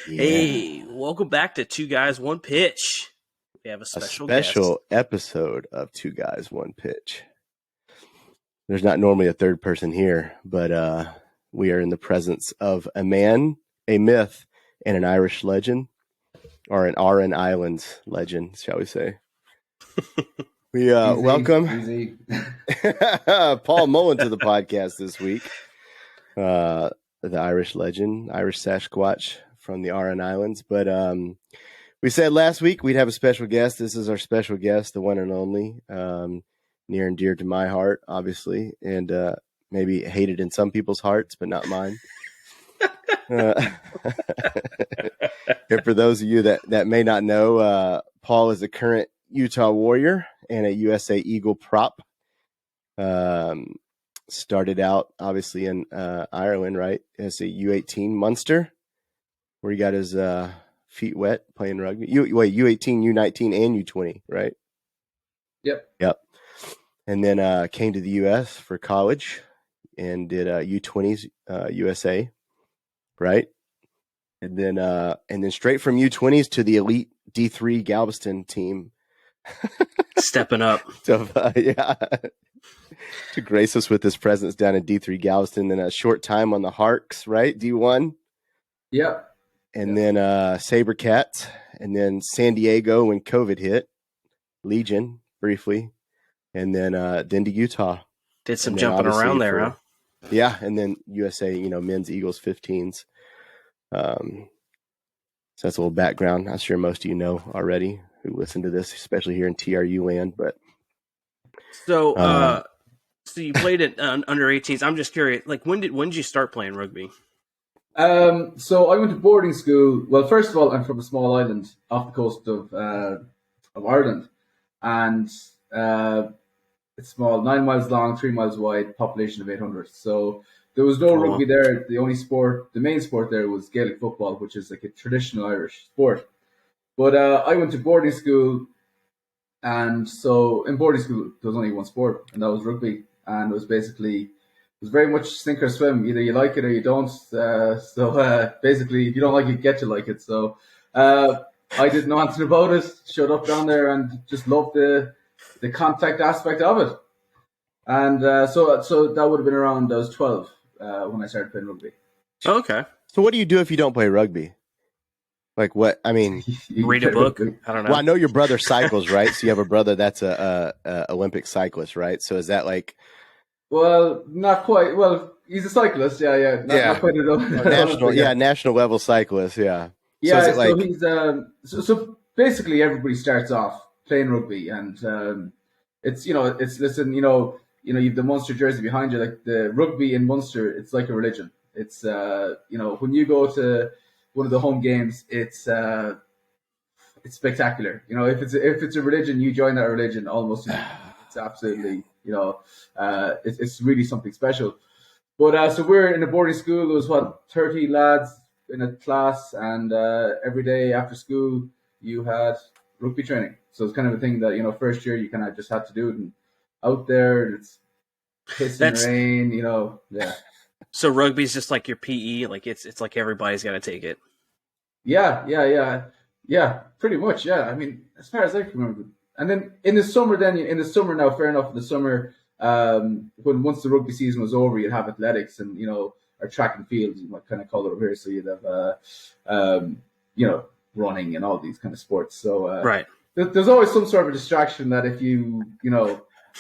Hey, welcome back to Two Guys, One Pitch. We have a special guest. Episode of Two Guys, One Pitch. There's not normally a third person here, but we are in the presence of a man, a myth, and an Irish legend, or an Aran Islands legend, shall we say. We welcome Paul Mullen to the podcast this week. The Irish legend, Irish Sasquatch from the Aran Islands. But we said last week we'd have a special guest. This is our special guest, the one and only, near and dear to my heart, obviously, and maybe hated in some people's hearts, but not mine. And for those of you that may not know, Paul is a current Utah Warrior and a USA Eagle prop. Started out obviously in Ireland, right? As a U18 Munster, where he got his feet wet playing rugby. U18, U19, and U20, right? Yep. And then came to the U.S. for college and did U20s USA, right? And then straight from U20s to the elite D3 Galveston team. Stepping up. So, to grace us with his presence down in D3 Galveston, then a short time on the Harks, right? D1. Yep. And then Sabercats, and then San Diego when COVID hit, Legion briefly, and then to Utah. Did some jumping around there, huh? Yeah, and then USA, men's Eagles 15s. So that's a little background. I'm sure most of you know already who listen to this, especially here in TRU land. But so you played it under 18s. I'm just curious, like when did you start playing rugby? So I went to boarding school. Well, first of all, I'm from a small island off the coast of Ireland, and it's small, 9 miles long, 3 miles wide, population of 800. So there was no rugby there. The main sport there was Gaelic football, which is like a traditional Irish sport. But I went to boarding school, and so in boarding school there was only one sport, and that was rugby. And it was very much sink or swim. Either you like it or you don't. So basically, if you don't like it, get to like it. So I did nothing about it. Showed up down there and just loved the contact aspect of it. And so that would have been around, I was 12 when I started playing rugby. Okay. So what do you do if you don't play rugby? Like what? I mean, read a book. I don't know. Well, I know your brother cycles, right? So you have a brother that's a Olympic cyclist, right? So is that like? Well, not quite. Well, he's a cyclist. Yeah. Not quite national level cycist. Yeah. Yeah. So, he's so basically everybody starts off playing rugby, and it's you have the Munster jersey behind you. Like the rugby in Munster, it's like a religion. It's when you go to one of the home games, it's spectacular. If it's a religion, you join that religion almost. It's absolutely, it's really something special. But so we're in a boarding school. There was 30 lads in a class, and every day after school you had rugby training. So it's kind of a thing that first year you kind of just had to do it, and out there it's pissing rain. Yeah. So rugby's just like your PE, like it's like everybody's got to take it. Yeah, pretty much. Yeah, I mean, as far as I can remember. And then in the summer, now, fair enough, in the summer, once the rugby season was over, you'd have athletics and or track and field, you might kind of call it over here. So you'd have running and all these kind of sports. So right. There's always some sort of distraction that if you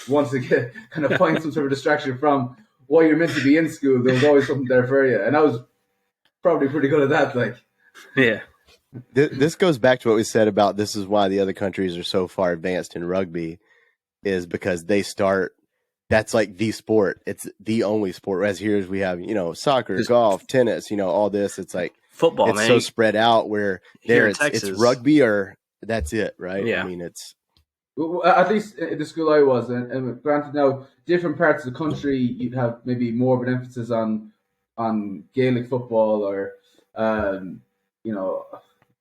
want to kind of find some sort of distraction from what you're meant to be in school, there was always something there for you. And I was probably pretty good at that. Like, yeah. This goes back to what we said about this is why the other countries are so far advanced in rugby, is because they start. That's like the sport. It's the only sport. Whereas here we have soccer, golf, tennis, all this. It's like football. It's so spread out. Where there it's rugby or that's it, right? Yeah. I mean, it's. Well, at least in the school I was, and granted now different parts of the country you'd have maybe more of an emphasis on Gaelic football or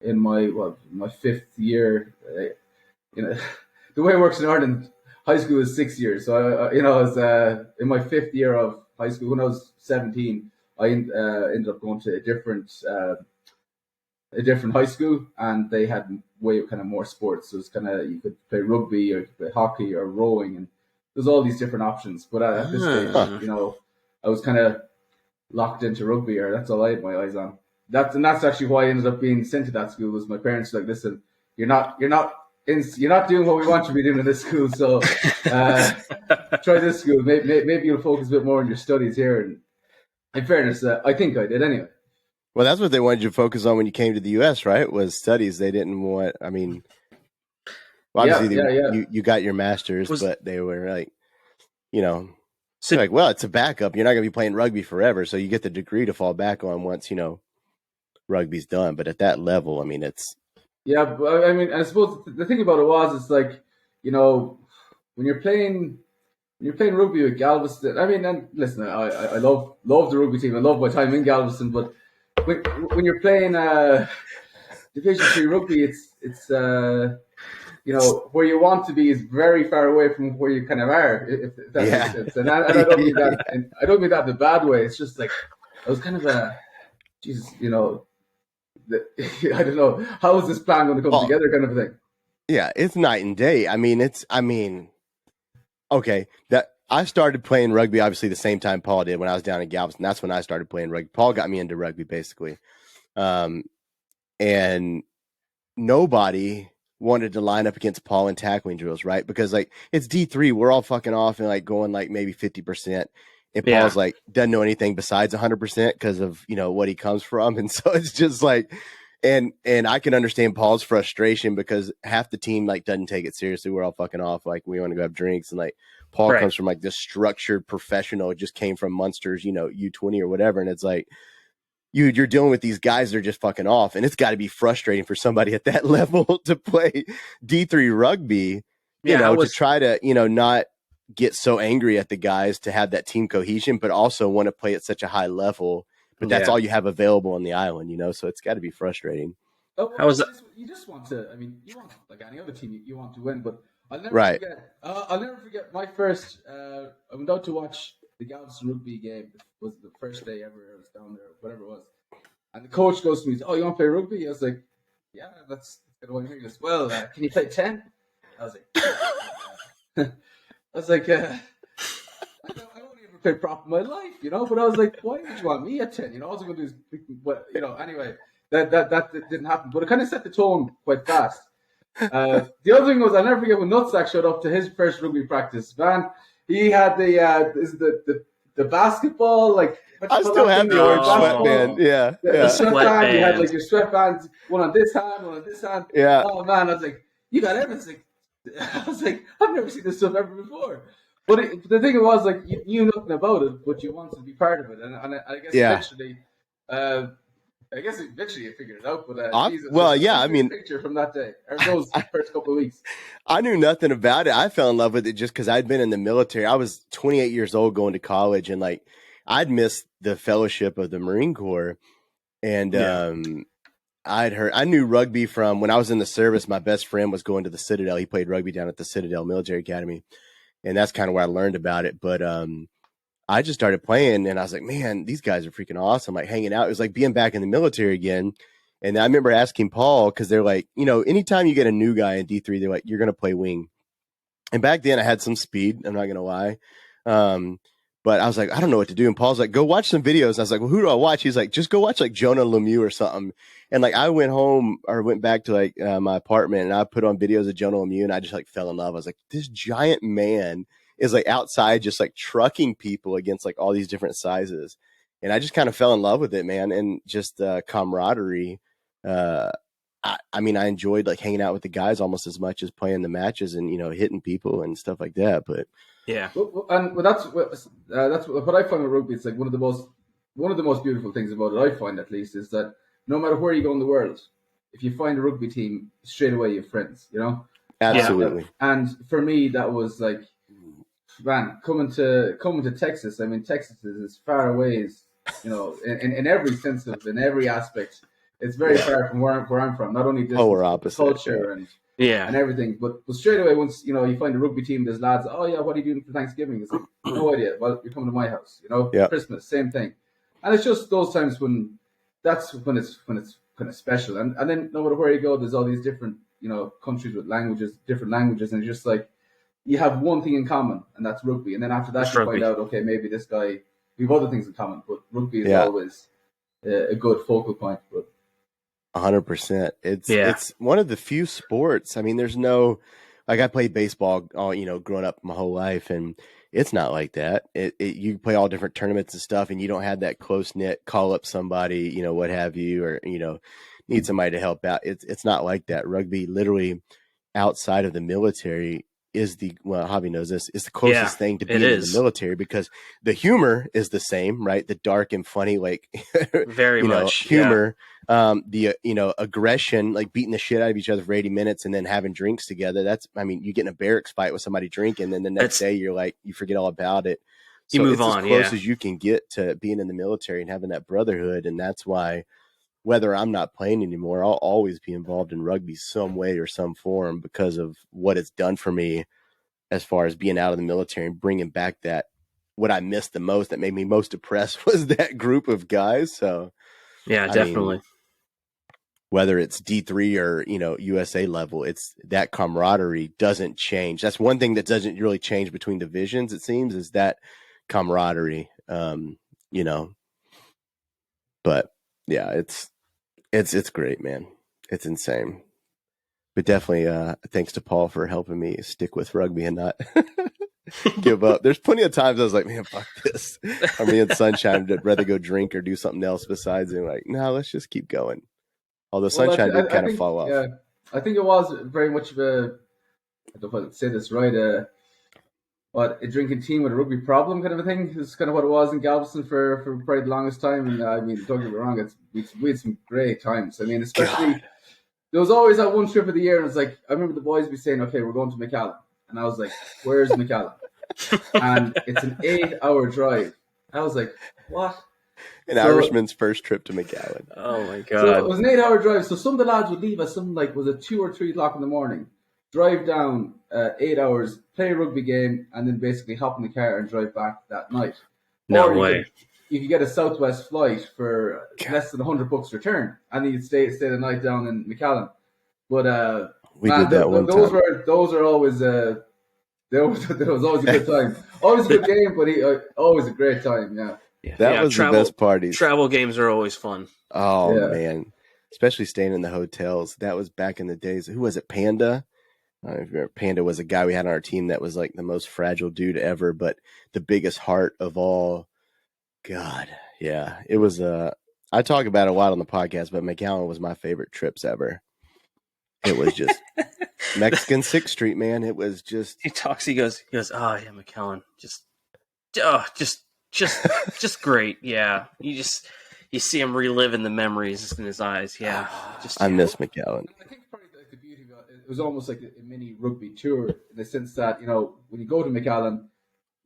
in my fifth year, the way it works in Ireland, high school is 6 years. So I was in my fifth year of high school. When I was 17, I ended up going to a different high school, and they had way kind of more sports. So it was kind of, you could play rugby or you could play hockey or rowing, and there's all these different options. But at this stage, I was kind of locked into rugby, or that's all I had my eyes on. That's actually why I ended up being sent to that school. Was my parents were like, listen, you're not doing what we want you to be doing in this school, so try this school. Maybe you'll focus a bit more on your studies here. And in fairness, I think I did anyway. Well, that's what they wanted you to focus on when you came to the U.S., right? Was studies. They didn't want. I mean, obviously, you got your master's, but they were like, like, well, it's a backup. You're not going to be playing rugby forever, so you get the degree to fall back on once rugby's done. But at that level, I mean, it's. Yeah, but I mean, I suppose the thing about it it's like, when you're playing rugby with Galveston. I mean, and listen, I love the rugby team. I love my time in Galveston, but when you're playing Division 3 rugby, it's where you want to be is very far away from where you kind of are, if that makes sense. And I don't mean that, and I don't mean that in a bad way. It's just like I was kind of Jesus, I don't know, how is this plan going to come together, kind of thing. Yeah, it's night and day. Okay, that I started playing rugby obviously the same time Paul did when I was down in Galveston. That's when I started playing rugby. Paul got me into rugby basically. And nobody wanted to line up against Paul in tackling drills, right? Because like it's D3, we're all fucking off and like going like maybe 50%. And Paul's like doesn't know anything besides 100% because of what he comes from. And so it's just like and I can understand Paul's frustration because half the team like doesn't take it seriously. We're all fucking off, like we want to go have drinks, and like Paul comes from like this structured professional. It just came from Munster's, U20 or whatever, and it's like you're dealing with these guys that are just fucking off, and it's got to be frustrating for somebody at that level to play D3 rugby, to try to not get so angry at the guys, to have that team cohesion, but also want to play at such a high level. But that's all you have available on the island, so it's got to be frustrating. Oh, well, you just want to. I mean, you want, like any other team, you want to win. But I'll never forget my first. I went out to watch the Galveston rugby game. It was the first day ever I was down there, whatever it was. And the coach goes to me, "Oh, you want to play rugby?" I was like, "Yeah, that's good." He goes, "Well, can you play 10?" I was like, I don't even play prop in my life, But I was like, why would you want me at 10? All I'm going to do is, anyway, that didn't happen. But it kind of set the tone quite fast. The other thing was, I'll never forget when Nutsack showed up to his first rugby practice. Man, he had the basketball, like, I still have the orange sweatband. Yeah. The sweatband. You had like your sweatbands, one on this hand, one on this hand. Yeah. Oh man, I was like, you got everything. I was like, I've never seen this stuff ever before. But the thing was, like, you knew nothing about it, but you wanted to be part of it, and I guess eventually, you figured it out. But picture from that day, or those first couple of weeks, I knew nothing about it. I fell in love with it just because I'd been in the military. I was 28 years old going to college, and like I'd missed the fellowship of the Marine Corps, and I knew rugby from when I was in the service. My best friend was going to the Citadel. He played rugby down at the Citadel Military Academy. And that's kind of where I learned about it. But I just started playing, and I was like, man, these guys are freaking awesome. Like hanging out. It was like being back in the military again. And I remember asking Paul, because they're like, anytime you get a new guy in D3, they're like, you're going to play wing. And back then I had some speed. I'm not going to lie. But I was like, I don't know what to do. And Paul's like, go watch some videos. And I was like, well, who do I watch? He's like, just go watch like Jonah Lemieux or something. And like, I went back to like my apartment, and I put on videos of Jonah Lemieux, and I just like fell in love. I was like, this giant man is like outside, just like trucking people against like all these different sizes. And I just kind of fell in love with it, man. And just camaraderie. I enjoyed like hanging out with the guys almost as much as playing the matches and, hitting people and stuff like that. But yeah. That's what I find with rugby. It's like one of the most beautiful things about it, I find at least, is that no matter where you go in the world, if you find a rugby team, straight away you have friends, Absolutely. And for me, that was like, man, coming to Texas. I mean, Texas is as far away as, in every sense in every aspect. It's very far from where I'm from. Not only just polar opposite, culture and everything. But straight away, once you find a rugby team, there's lads. Oh yeah, what are you doing for Thanksgiving? It's like no idea. Well, you're coming to my house. Yep. Christmas, same thing. And it's just those times when it's kind of special. And then no matter where you go, there's all these different countries with different languages, and it's just like you have one thing in common, and that's rugby. And then after that, you find out, okay, maybe this guy, we have other things in common, but rugby is always a good focal point. But 100%. It's one of the few sports. I mean, there's no, like, I played baseball all, growing up my whole life, and it's not like that. You play all different tournaments and stuff, and you don't have that close knit, call up somebody, what have you, or, need somebody to help out. It's not like that. Rugby, literally outside of the military, is Javi knows this, is the closest thing to being in the military, because the humor is the same, right? The dark and funny, like very much humor, the aggression, like beating the shit out of each other for 80 minutes and then having drinks together. You get in a barracks fight with somebody drinking, and then the next day you're like, you forget all about it. So you move it's on, as close as you can get to being in the military and having that brotherhood. And that's why, whether I'm not playing anymore, I'll always be involved in rugby some way or some form, because of what it's done for me as far as being out of the military and bringing back that, what I missed the most, that made me most depressed, was that group of guys. So yeah, definitely. Whether it's D3 or, USA level, it's that camaraderie doesn't change. That's one thing that doesn't really change between divisions, it seems, is that camaraderie, but yeah, it's great, man. It's insane. But definitely, thanks to Paul for helping me stick with rugby and not give up. There's plenty of times I was like, man, fuck this. Me and Sunshine would rather go drink or do something else besides, and like, no, let's just keep going. Although Sunshine did kind of fall off. Yeah, I think it was very much of a, I don't know if I say this right, a drinking team with a rugby problem kind of a thing. Is kind of what it was in Galveston for probably the longest time. And don't get me wrong, we had some great times. Especially there was always that one trip of the year, and it's like, I remember the boys would be saying, okay, we're going to McAllen. And I was like, where's McAllen? And it's an 8-hour drive. I was like, what? Irishman's first trip to McAllen. Oh my God. So it was an 8-hour drive. So some of the lads would leave at was it 2 or 3 o'clock in the morning, drive down 8 hours, play a rugby game, and then basically hop in the car and drive back that night. No way. You could get a Southwest flight for less than $100 return, and then you'd stay the night down in McAllen. But we did that one those time. Those are always there was always a good time. Always a good game, but always a great time. Yeah. That was the best parties. Travel games are always fun. Oh man, especially staying in the hotels. That was back in the days. Who was it? Panda. I don't know if you remember. Panda was a guy we had on our team that was like the most fragile dude ever, but the biggest heart of all. God, yeah, it was. I talk about it a lot on the podcast, but McAllen was my favorite trips ever. It was just Mexican 6th Street, man. It was just. He talks. He goes. Oh yeah, McAllen. Just great. Yeah, you see him reliving the memories in his eyes. Yeah, I miss McAllen. I think probably the beauty of it was almost like a mini rugby tour, in the sense that when you go to McAllen,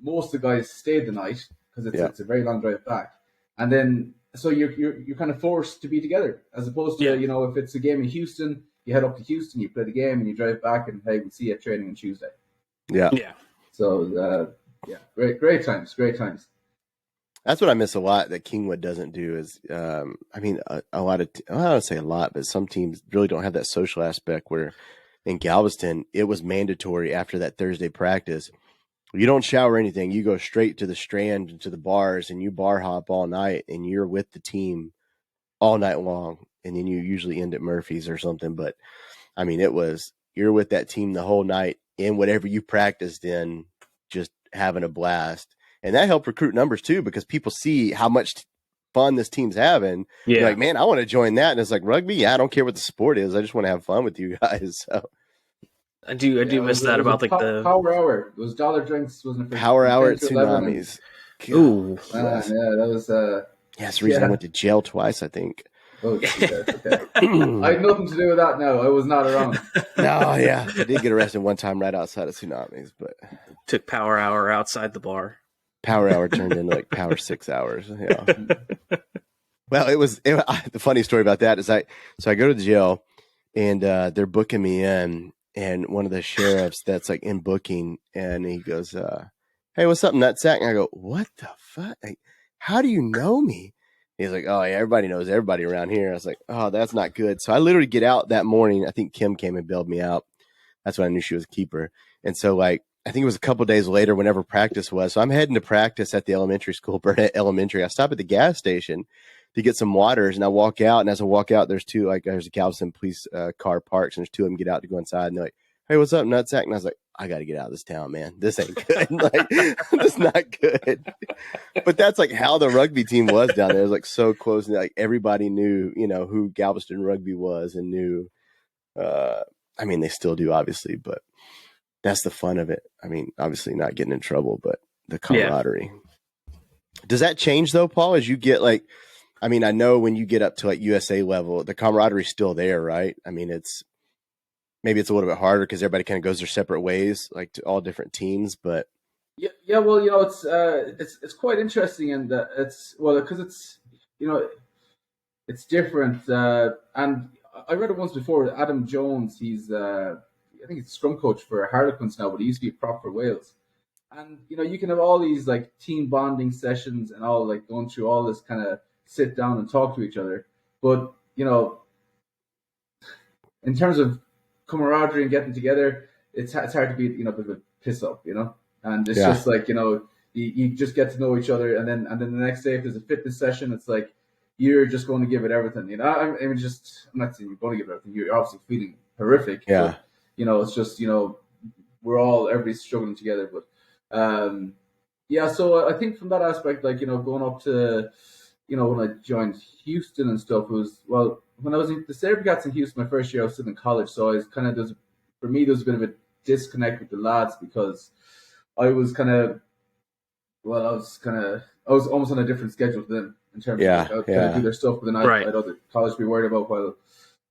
most of the guys stayed the night because it's a very long drive back, and then so you're kind of forced to be together, as opposed to if it's a game in Houston, you head up to Houston, you play the game, and you drive back, and hey, we'll see you at training on Tuesday. Yeah. So great times. That's what I miss a lot that Kingwood doesn't do is, a lot of, I don't say a lot, but some teams really don't have that social aspect where in Galveston, it was mandatory after that Thursday practice. You don't shower or anything. You go straight to the Strand and to the bars, and you bar hop all night, and you're with the team all night long. And then you usually end at Murphy's or something. But you're with that team the whole night in whatever you practiced in, just having a blast. And that helped recruit numbers too, because people see how much fun this team's having. Yeah. You're like, man, I want to join that. And it's like, rugby, yeah, I don't care what the sport is. I just want to have fun with you guys. So I do miss that about like the power hour. It was dollar drinks, wasn't it? Power hour at Tsunamis. Ooh. That was that's the reason I went to jail twice, I think. Oh, okay. I had nothing to do with that now. I was not around. No, yeah. I did get arrested one time right outside of Tsunamis, but took power hour outside the bar. Power hour turned into like power 6 hours. Yeah. Well, the funny story about that is I go to the jail and they're booking me in, and one of the sheriffs that's like in booking, and he goes, "Hey, what's up, nutsack?" And I go, "What the fuck? Like, how do you know me?" He's like, "Oh, yeah, everybody knows everybody around here." I was like, "Oh, that's not good." So I literally get out that morning. I think Kim came and bailed me out. That's when I knew she was a keeper. And so, like, I think it was a couple days later, whenever practice was. So I'm heading to practice at the elementary school, Burnett Elementary. I stop at the gas station to get some waters, and I walk out. And as I walk out, there's a Galveston police car parks, and there's two of them get out to go inside. And they're like, "Hey, what's up, nutsack?" And I was like, "I got to get out of this town, man. This ain't good. Like, this is not good." But that's like how the rugby team was down there. It was like so close, and like everybody knew, who Galveston rugby was, and knew. I mean, they still do, obviously, but that's the fun of it. I mean, obviously not getting in trouble, but the camaraderie. Yeah. Does that change though, Paul, as you get like, I mean, I know when you get up to like USA level, the camaraderie is still there, right? I mean, maybe it's a little bit harder because everybody kind of goes their separate ways, like to all different teams, but. Yeah. Well, it's quite interesting, and because it's different, and I read it once before. Adam Jones, I think he's scrum coach for Harlequins now, but he used to be a prop for Wales. And you can have all these like team bonding sessions and all like going through all this kind of sit down and talk to each other. But in terms of camaraderie and getting together, it's hard to be a bit of a piss up, And it's just like you just get to know each other, and then the next day if there's a fitness session, it's like you're just going to give it everything. I'm not saying you're going to give it everything. You're obviously feeling horrific. Yeah. But, it's just everybody's struggling together. But so I think from that aspect, like going up to when I joined Houston and stuff, when I was in the Sabercats in Houston my first year, I was still in college, so I was kind of for me there was a bit of a disconnect with the lads because I was I was almost on a different schedule to them in terms of I would kind of do their stuff, but then I had other college to be worried about while.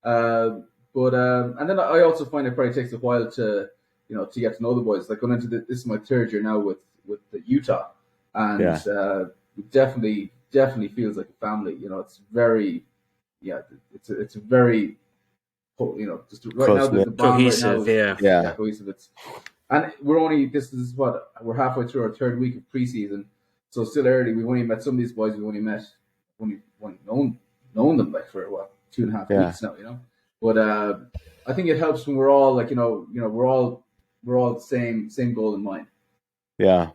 And then I also find it probably takes a while to to get to know the boys. Like going into this is my third year now with the Utah, and it definitely feels like a family. It's very it's a very just right close now the bond cohesive, right now is, cohesive. And we're halfway through our third week of preseason, so still early. We've only met some of these boys. We've only known them like for 2.5 weeks now, But I think it helps when we're all like we're all the same goal in mind. Yeah,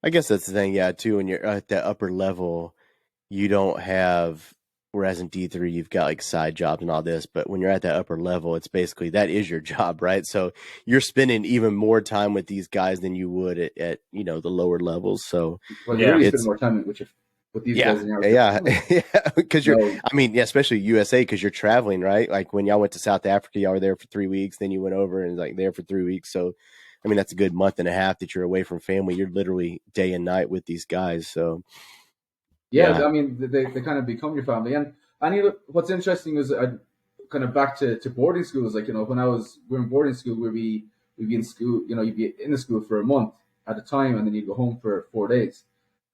I guess that's the thing. Yeah, too. When you're at that upper level, you don't have. Whereas in D3, you've got like side jobs and all this, but when you're at that upper level, it's basically that is your job, right? So you're spending even more time with these guys than you would at the lower levels. So you spend more time with these guys. Because especially USA, because you're traveling, right? Like when y'all went to South Africa, y'all were there for 3 weeks, then you went over and like there for 3 weeks. So, I mean, that's a good month and a half that you're away from family. You're literally day and night with these guys. So. Yeah, I mean, they kind of become your family. And what's interesting is kind of back to boarding schools. Like, when we were in boarding school, we'd be in school, you'd be in the school for a month at a time, and then you'd go home for 4 days.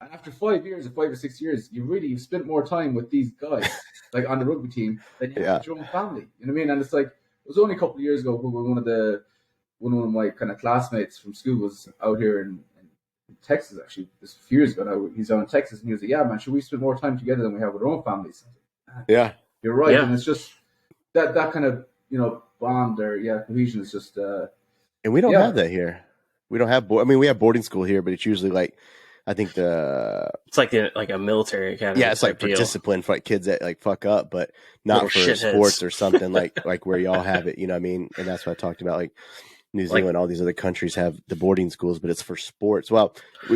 And after 5 years or 5 or 6 years, you've spent more time with these guys, like on the rugby team, than you have with your own family. You know what I mean? And it's like, it was only a couple of years ago when one of my kind of classmates from school was out here in Texas, actually, just a few years ago now. He's out in Texas, and he was like, "Yeah, man, should we spend more time together than we have with our own families?" Yeah, you're right, and it's just that kind of bond or cohesion is just. And we don't have that here. We don't have. We have boarding school here, but it's usually like, I think it's like a military academy. Yeah, it's like for discipline for like kids that like fuck up, but not for sports or something like where y'all have it. You know what I mean? And that's what I talked about, like. New Zealand, all these other countries have the boarding schools, but it's for sports. Well,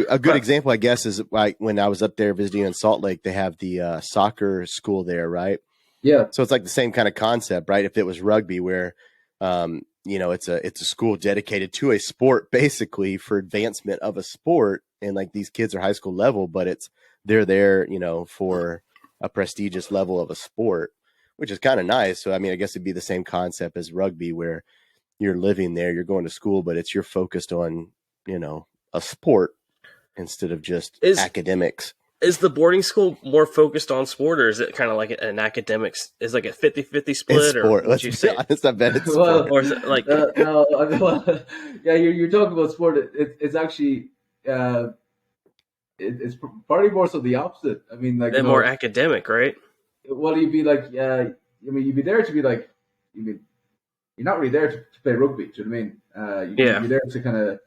a good example, I guess, is like when I was up there visiting in Salt Lake, they have the soccer school there, right? Yeah. So it's like the same kind of concept, right? If it was rugby, where it's a school dedicated to a sport, basically for advancement of a sport, and like these kids are high school level, but they're there, for a prestigious level of a sport, which is kind of nice. So I mean, I guess it'd be the same concept as rugby, where you're living there, you're going to school, but you're focused on, a sport instead of just academics. Is the boarding school more focused on sport, or is it kind of like an academics? Is like a 50-50 split, It's sport. or would Let's you be say? honest. I bet it's Well, sport. Or is it like no, well, yeah, you're talking about sport. It's actually it's probably more so the opposite. I mean, like, they're more academic, right? well, you'd be like, I mean, you'd be there to be like, you're not really there to play rugby. Do you know what I mean? You'd Yeah. be there to kind of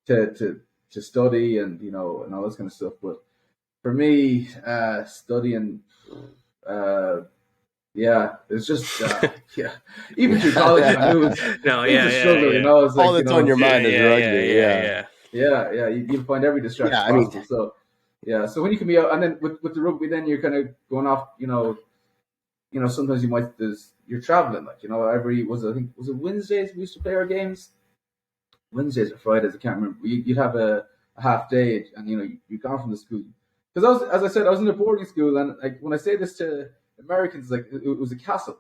to study and and all this kind of stuff. But for me, studying, yeah, it's just yeah. Even through college, man, No, it was a yeah, struggle. yeah. It's like All that's on your mind is rugby. Yeah. yeah, you'll find every distraction Yeah, I mean- possible. So yeah, so when you can be out, and then with the rugby, then you're kind of going off. Sometimes you're traveling. Like I think was it Wednesdays we used to play our games. Wednesdays or Fridays, I can't remember. You'd have a half day, and you'd gone from the school. Because as I said, I was in a boarding school, and like when I say this to Americans, like it was a castle.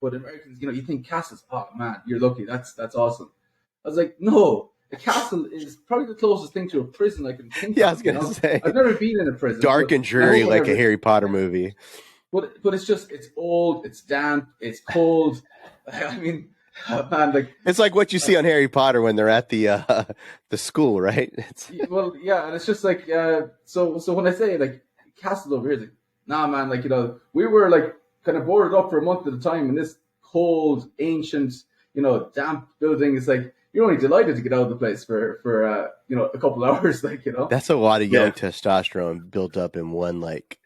But Americans, you think castles. Oh man, you're lucky. That's awesome. I was like, no, a castle is probably the closest thing to a prison I can think of. Yeah, I was gonna say. I've never been in a prison. Dark and dreary, like a Harry Potter movie. But it's old, it's damp, it's cold. I mean, man, like It's like what you see on Harry Potter when they're at the school, right? well, yeah, and it's just like so when I say like castle over here, it's like, nah, man, like we were like kind of boarded up for a month at a time in this cold, ancient, damp building. It's like you're only delighted to get out of the place for a couple hours, like That's a lot of young testosterone built up in one like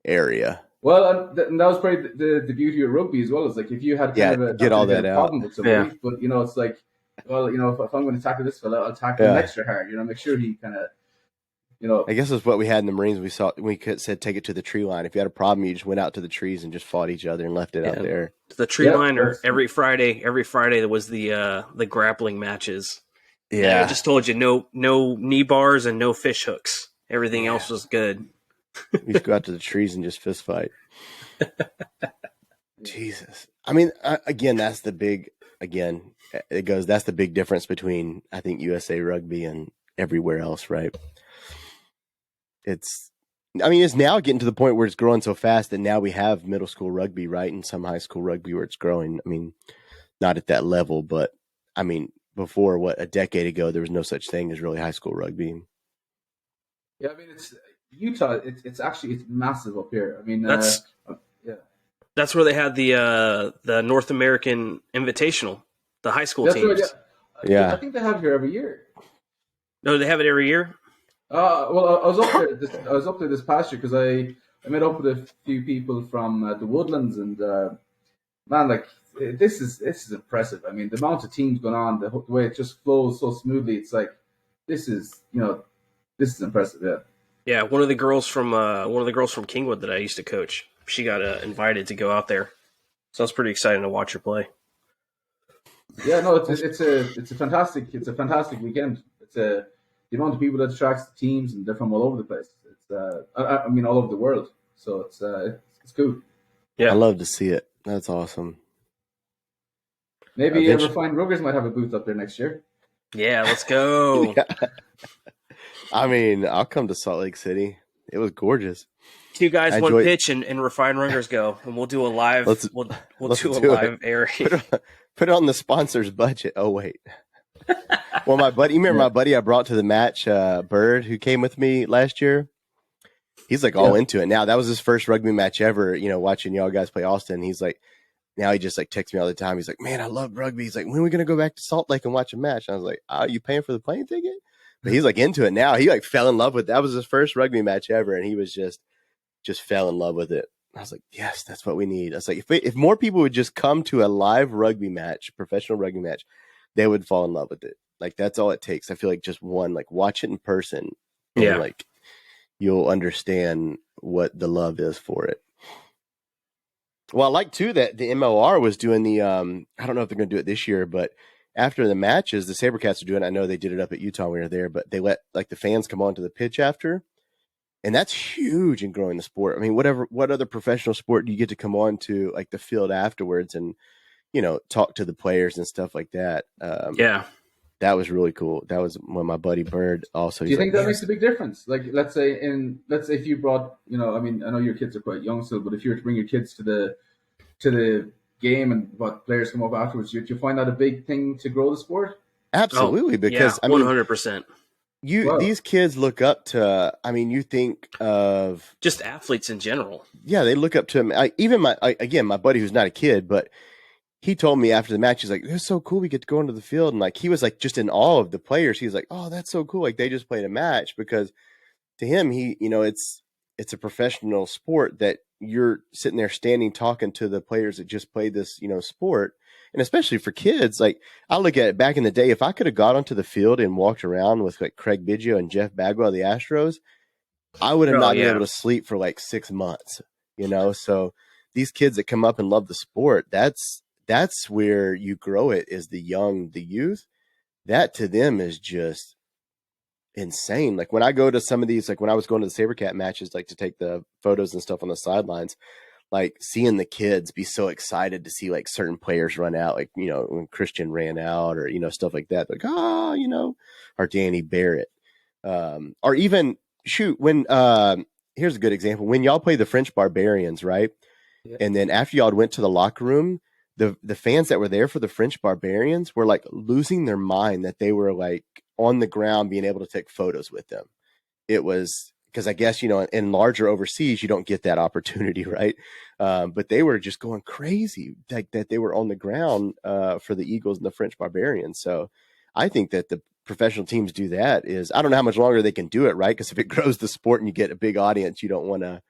area. Well, and that was probably the beauty of rugby as well. Is like if you had kind of a get all that out. problem with somebody, but it's like, well, if I'm going to tackle this fella, I'll tackle him extra hard. Make sure he kind of, I guess that's what we had in the Marines. We said take it to the tree line. If you had a problem, you just went out to the trees and just fought each other and left it out there. The tree line, or every Friday there was the grappling matches. Yeah, I just told you no knee bars and no fish hooks. Everything else was good. We just go out to the trees and just fist fight. Jesus. I mean, again, that's the big difference between, I think, USA Rugby and everywhere else, right? It's now getting to the point where it's growing so fast that now we have middle school rugby, right? And some high school rugby where it's growing. I mean, not at that level, but I mean, before, a decade ago, there was no such thing as really high school rugby. Yeah, I mean, it's Utah. It's massive up here. I mean, that's where they had the North American Invitational, the high school teams. Right, yeah. I think they have it here every year. No, they have it every year. Well, I was up there this past year because I met up with a few people from the Woodlands, and man, like this is impressive. I mean, the amount of teams going on, the way it just flows so smoothly. It's like this is impressive. Yeah. Yeah, one of the girls from Kingwood that I used to coach, she got invited to go out there, so I was pretty excited to watch her play. Yeah, no, it's a fantastic weekend. It's the amount of people that attracts the teams, and they're from all over the place. It's I mean all over the world. So it's cool. Yeah, I love to see it. That's awesome. Maybe Refined Ruggers might have a booth up there next year. Yeah, let's go. Yeah. I mean, I'll come to Salt Lake City. It was gorgeous. 2 guys, 1 pitch, and Refined Ruggers go, and we'll do a live. We'll do a live airing. Put it on the sponsor's budget. Oh wait. Well, my buddy, you remember my buddy I brought to the match, Bird, who came with me last year? He's like all into it now. That was his first rugby match ever, watching y'all guys play Austin. He's like, now he just like texts me all the time. He's like, man, I love rugby. He's like, when are we going to go back to Salt Lake and watch a match? And I was like, are you paying for the plane ticket? But he's like into it now. He like fell in love with it. That was his first rugby match ever. And he was just fell in love with it. I was like, yes, that's what we need. I was like, if more people would just come to a live rugby match, professional rugby match, they would fall in love with it. Like, that's all it takes. I feel like just one, like, watch it in person. And, like, you'll understand what the love is for it. Well, I like, too, that the MLR was doing the, I don't know if they're going to do it this year, but after the matches, the Sabercats are doing it. I know they did it up at Utah when we were there, but they let, like, the fans come onto the pitch after. And that's huge in growing the sport. I mean, what other professional sport do you get to come on to, like, the field afterwards and, talk to the players and stuff like that? Yeah. that was really cool. That was when my buddy Bird also. Do you think that makes a big difference? Like, let's say if you brought, I know your kids are quite young still, but if you were to bring your kids to the game and what players come up afterwards, do you find that a big thing to grow the sport? Absolutely, because yeah, 100%. These kids look up to. I mean, you think of just athletes in general. Yeah, they look up to him. Even my buddy who's not a kid, but he told me after the match, he's like, "It's so cool. We get to go into the field," and like he was like just in awe of the players. He was like, "Oh, that's so cool! Like they just played a match." Because to him, it's a professional sport that you're sitting there standing talking to the players that just played this sport. And especially for kids, like I look at it back in the day, if I could have got onto the field and walked around with like Craig Biggio and Jeff Bagwell of the Astros, I would have not been able to sleep for like 6 months, So these kids that come up and love the sport, that's where you grow it, is the youth. That to them is just insane. Like when I go to some of these, like when I was going to the SaberCat matches, like to take the photos and stuff on the sidelines, like seeing the kids be so excited to see like certain players run out, like, when Christian ran out or, stuff like that, like, or Danny Barrett. Or even when, here's a good example. When y'all play the French Barbarians, right? Yeah. And then after y'all went to the locker room, the fans that were there for the French Barbarians were like losing their mind that they were like on the ground being able to take photos with them. It was because I guess, in larger overseas, you don't get that opportunity, right? But they were just going crazy like that they were on the ground for the Eagles and the French Barbarians. So I think that the professional teams do that is, I don't know how much longer they can do it, right? Because if it grows the sport and you get a big audience, you don't want to.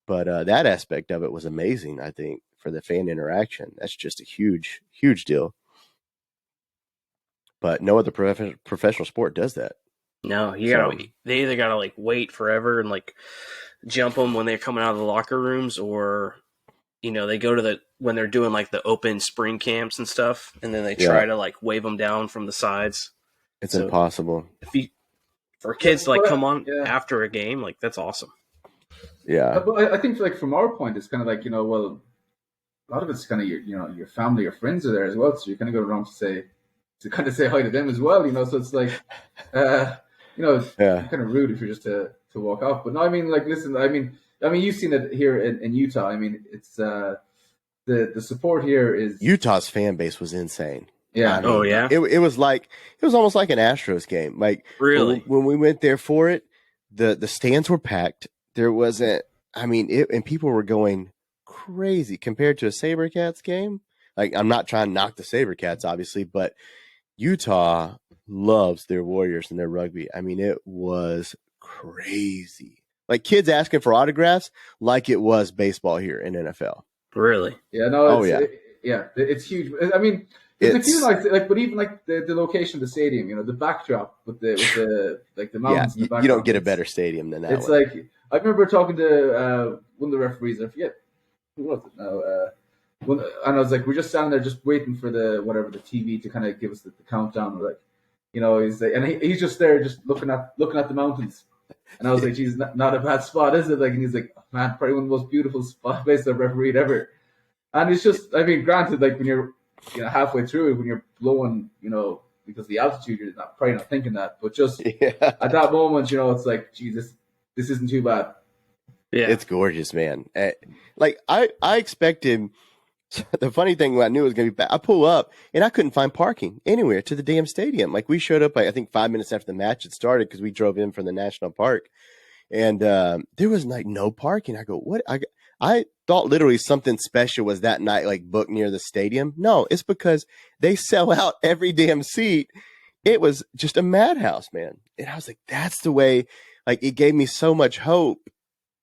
But that aspect of it was amazing, I think, for the fan interaction. That's just a huge, huge deal. But no other professional sport does that. No, they either gotta like wait forever and like jump them when they're coming out of the locker rooms, or they go to when they're doing like the open spring camps and stuff, and then they try to like wave them down from the sides. It's impossible. For kids to like come on after a game, like that's awesome. Yeah, but I think like from our point, it's kind of like well, a lot of it's kind of your family or friends are there as well, so you kind of go around to say hi to them as well, So it's like, it's kind of rude if you're just to walk off. But no, I mean, like, listen, I mean, you've seen it here in Utah. I mean, it's the support here is Utah's fan base was insane. Yeah. It was almost like an Astros game. Like really, when we went there for it, the stands were packed. There wasn't. I mean, and people were going crazy compared to a SaberCats game. Like, I'm not trying to knock the SaberCats, obviously, but Utah loves their Warriors and their rugby. I mean, it was crazy. Like kids asking for autographs like it was baseball here in NFL. Really? Yeah, no. It's huge. I mean, it's like, but even like the location of the stadium, the backdrop with the like the mountains. Yeah, in the background, you don't get a better stadium than that. It's one. Like I remember talking to one of the referees. I forget who was it now. And I was like, we're just standing there, just waiting for the TV to kind of give us the countdown. Like, he's like, and he's just there, just looking at the mountains. And I was like, geez, not a bad spot, is it? Like, and he's like, oh, man, probably one of the most beautiful places I've refereed ever. And it's just, I mean, granted, like when you're halfway through it, when you're blowing, because of the altitude, you're probably not thinking that. But just at that moment, it's like, Jesus, this isn't too bad. Yeah, it's gorgeous, man. Like I expected. The funny thing, I knew it was going to be bad. I pull up and I couldn't find parking anywhere to the damn stadium. Like we showed up, I think 5 minutes after the match had started because we drove in from the national park, and there was like no parking. I go, what? I thought literally something special was that night, like booked near the stadium. No, it's because they sell out every damn seat. It was just a madhouse, man. And I was like, that's the way. Like it gave me so much hope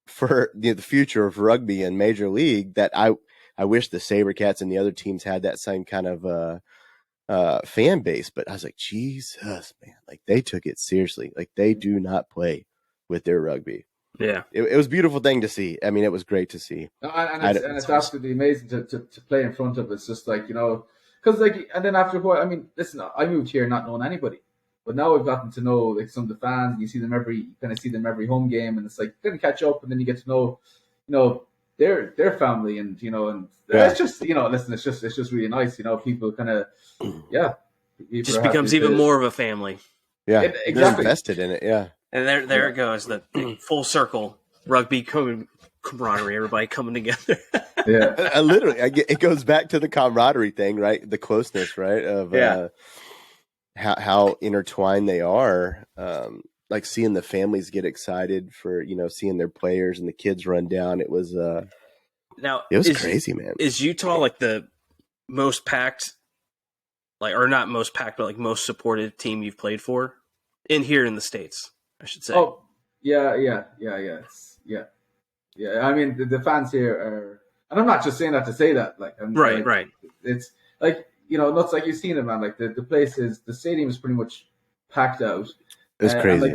for the future of rugby and Major League that I wish the SaberCats and the other teams had that same kind of fan base. But I was like, Jesus, man, like they took it seriously. Like they do not play with their rugby. Yeah. It was a beautiful thing to see. I mean, it was great to see. And it's absolutely amazing to play in front of. It's just like, because like, and then after a while, I mean, listen, I moved here not knowing anybody. But now I've gotten to know like some of the fans. You kind of see them every home game, and it's like you kind of catch up, and then you get to know, their family, and it's just listen, it's just really nice, people kind of It just becomes even more of a family. Yeah, exactly. They're invested in it. Yeah, and there it goes, the full circle rugby camaraderie, everybody coming together. Yeah, literally, it goes back to the camaraderie thing, right? The closeness, right? Of how intertwined they are. Like seeing the families get excited for seeing their players and the kids run down. It was now it was crazy, man. Is Utah like the most packed, like, or not most packed, but like most supported team you've played for in the States, I should say? Oh, yeah. I mean, the fans here are, and I'm not just saying that to say that. Like, right. It's like not like you've seen it, man. Like the stadium is pretty much packed out. It's crazy.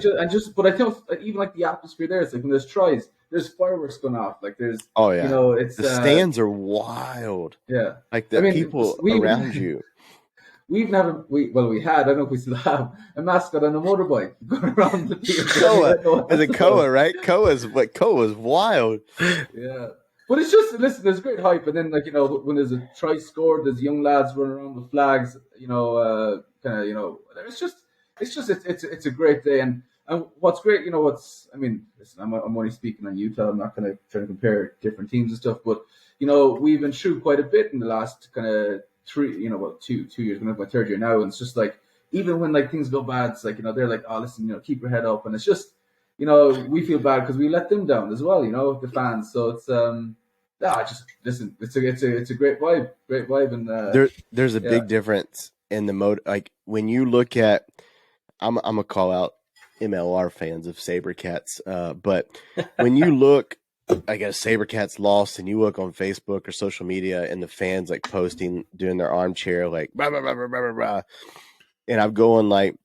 But I think even like the atmosphere there, it's like when there's tries, there's fireworks going off. Like there's, it's the stands are wild. Yeah, like the people around you. We had, I don't know if we still have, a mascot on a motorbike going around the field. Koa, the Koa, right? Koa's wild. Yeah. But it's just, listen, there's great hype. And then, like, when there's a try scored, there's young lads running around with flags, it's a great day. And what's great, listen, I'm only speaking on Utah. I'm not going to try to compare different teams and stuff. But, we've been through quite a bit in the last kind of 2 years, going to my third year now. And it's just like, even when like things go bad, it's like, they're like, oh, listen, keep your head up. And it's just, we feel bad because we let them down as well, the fans. So it's, just listen, it's a great vibe, and there's a big difference in the mode. Like when you look at, I'm gonna call out MLR fans of SaberCats, but when you look, I guess SaberCats lost, and you look on Facebook or social media, and the fans like posting, doing their armchair like blah blah blah blah blah blah, and I'm going like,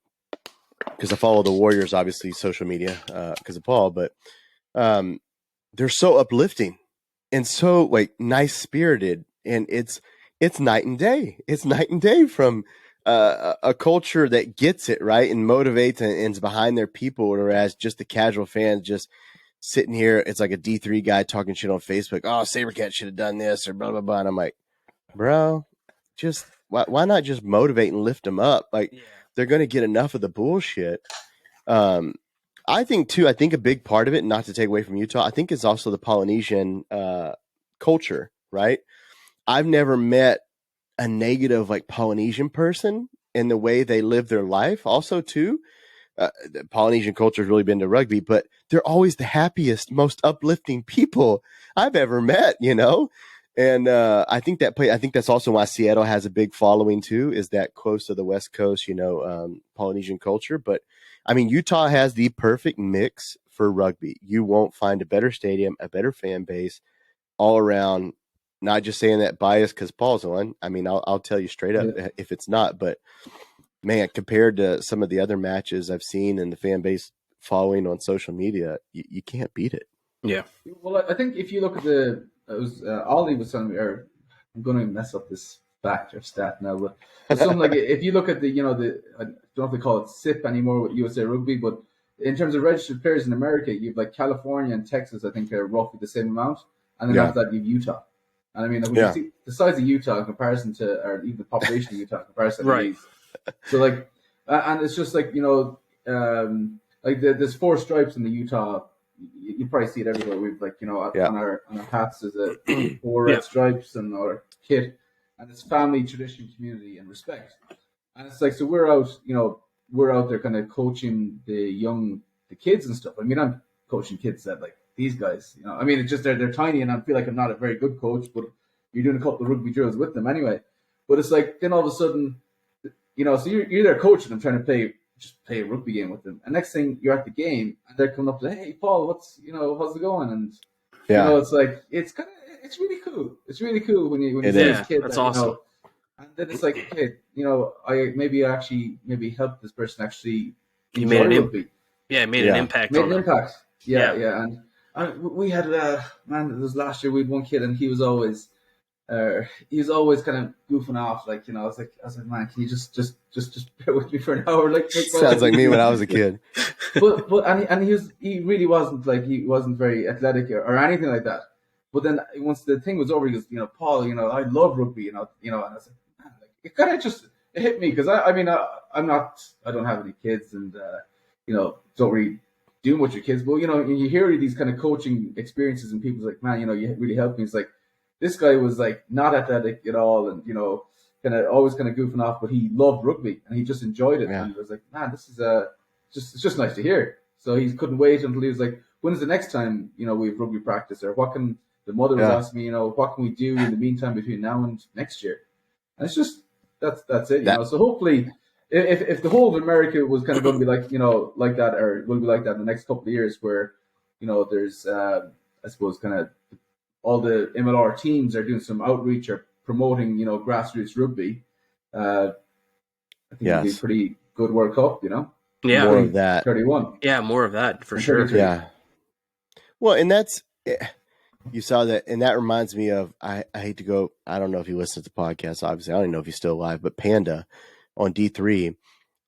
because I follow the Warriors, obviously, social media, because of Paul, but they're so uplifting and so like nice spirited, and it's night and day. It's night and day from a culture that gets it right and motivates and is behind their people, whereas just the casual fans just sitting here, it's like a D3 guy talking shit on Facebook. Oh, SaberCat should have done this or blah blah blah, and I'm like, bro, just why not just motivate and lift them up? Like they're going to get enough of the bullshit. I think a big part of it, not to take away from Utah, I think it's also the Polynesian culture, right? I've never met a negative like Polynesian person in the way they live their life. Also, too, the Polynesian culture has really been to rugby, but they're always the happiest, most uplifting people I've ever met, And I think that's also why Seattle has a big following too, is that close to the West Coast, Polynesian culture. But I mean, Utah has the perfect mix for rugby. You won't find a better stadium, a better fan base all around. Not just saying that bias because Paul's on. I mean, I'll tell you straight up if it's not. But man, compared to some of the other matches I've seen and the fan base following on social media, you can't beat it. Yeah. Well, I think if you look at Ollie was telling me, or I'm going to mess up this fact or stat now, but something like if you look at I don't know if they call it SIP anymore with USA Rugby, but in terms of registered players in America, you've like California and Texas, I think are roughly the same amount, and then after that you've Utah. And I mean, when you see the size of Utah in comparison to, or even the population of Utah in comparison to these, so like, and it's just like like there's 4 stripes in the Utah. You probably see it everywhere. We've like on our hats there's a 4 red stripes and our kit, and it's family, tradition, community, and respect. And it's like, so we're out there kind of coaching the kids and stuff. I mean, I'm coaching kids that like these guys, I mean, it's just they're tiny, and I feel like I'm not a very good coach, but you're doing a couple of rugby drills with them anyway. But it's like then all of a sudden, so you're there coaching them, trying to play a rugby game with them, and next thing you're at the game, and they're coming up to, hey Paul, how's it going? And it's like it's really cool. It's really cool when you see this kid. That's awesome. And then it's like, okay, I maybe help this person actually. You made an impact. Yeah, made an impact. Made an impact. Yeah. And we had man. It was last year. We had one kid, and he was always kind of goofing off. Like I was like, man, can you just bear with me for an hour? Like sounds like me when I was a kid. but he really wasn't like, he wasn't very athletic or anything like that. But then once the thing was over, he goes, Paul, I love rugby, and I was like, man, like, you gotta just it hit me because I don't have any kids and don't really do much with kids, but you hear these kind of coaching experiences and people's like, man, you really helped me. It's like this guy was like not athletic at all, and kind of always kind of goofing off, but he loved rugby and he just enjoyed it, and it was like, man, this is it's just nice to hear. So he couldn't wait until he was like, when's the next time we have rugby practice, or what can the mother was asking me, what can we do in the meantime between now and next year? And it's just that's it, So hopefully, if the whole of America was kind of going to be like like that, or will be like that in the next couple of years, where there's I suppose kind of all the MLR teams are doing some outreach or promoting grassroots rugby. I think it'll be a pretty good World Cup. Yeah, more of that. 31. Yeah, more of that for sure. Yeah. Well, and that's. You saw that, and that reminds me of, I hate to go, I don't know if you listen to the podcast, obviously, I don't even know if he's still alive, but Panda on D3,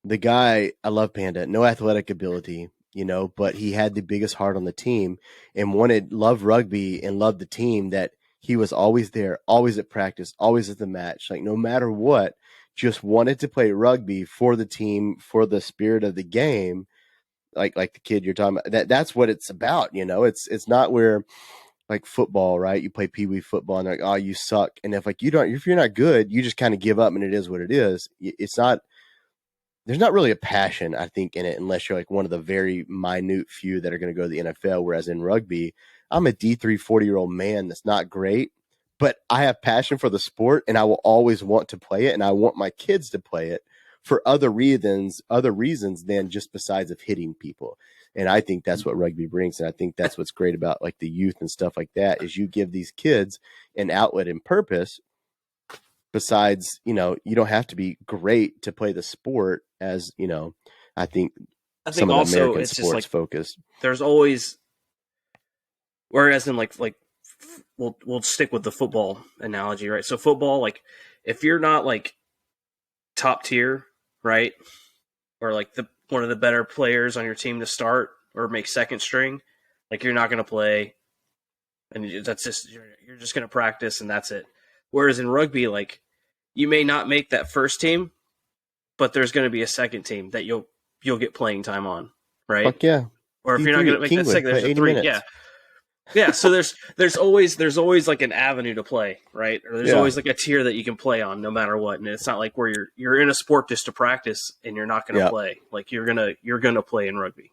the guy, I love Panda, no athletic ability, but he had the biggest heart on the team and loved rugby and loved the team, that he was always there, always at practice, always at the match, like no matter what, just wanted to play rugby for the team, for the spirit of the game, like the kid you're talking about. That's what it's about, it's not where, like football, right? You play pee-wee football and they're like, oh, you suck. And if you're not good, you just kind of give up and it is what it is. There's not really a passion, I think, in it, unless you're like one of the very minute few that are going to go to the NFL. Whereas in rugby, I'm a D3 40-year-old man that's not great, but I have passion for the sport and I will always want to play it. And I want my kids to play it for other reasons than just besides of hitting people. And I think that's what rugby brings. And I think that's what's great about like the youth and stuff like that, is you give these kids an outlet and purpose. Besides, you don't have to be great to play the sport, as, I think some of the American sports focus. There's always, whereas in like we'll stick with the football analogy, right? So football, like if you're not like top tier, right? Or like one of the better players on your team to start or make second string, like you're not going to play, and that's just you're just going to practice and that's it. Whereas in rugby, like you may not make that first team, but there's going to be a second team that you'll get playing time on, right? Fuck yeah. Or if you're not going to make that second, there's a 3. Minutes. Yeah. So there's always like an avenue to play, right? Or there's always like a tier that you can play on, no matter what. And it's not like where you're in a sport just to practice and you're not going to play. Like you're gonna play in rugby.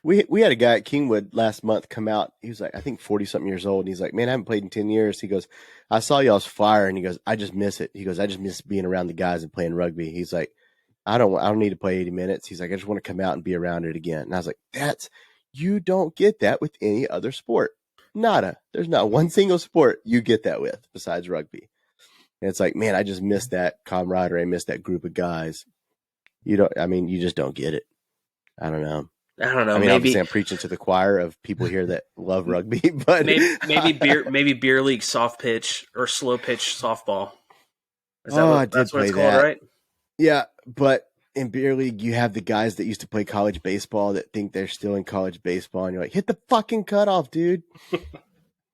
We had a guy at Kingwood last month come out. He was like, I think 40-something years old. And he's like, man, I haven't played in 10 years. He goes, I saw y'all's flyer. And he goes, I just miss it. He goes, I just miss being around the guys and playing rugby. He's like, I don't need to play 80 minutes. He's like, I just want to come out and be around it again. And I was like, you don't get that with any other sport. Nada. There's not one single sport you get that with besides rugby. And it's like, man, I just miss that camaraderie. I miss that group of guys. You just don't get it. I don't know. I mean, maybe obviously I'm preaching to the choir of people here that love rugby, but maybe beer league soft pitch or slow pitch softball. That's what it's called, right? Yeah, but in beer league, you have the guys that used to play college baseball that think they're still in college baseball, and you're like, hit the fucking cutoff, dude.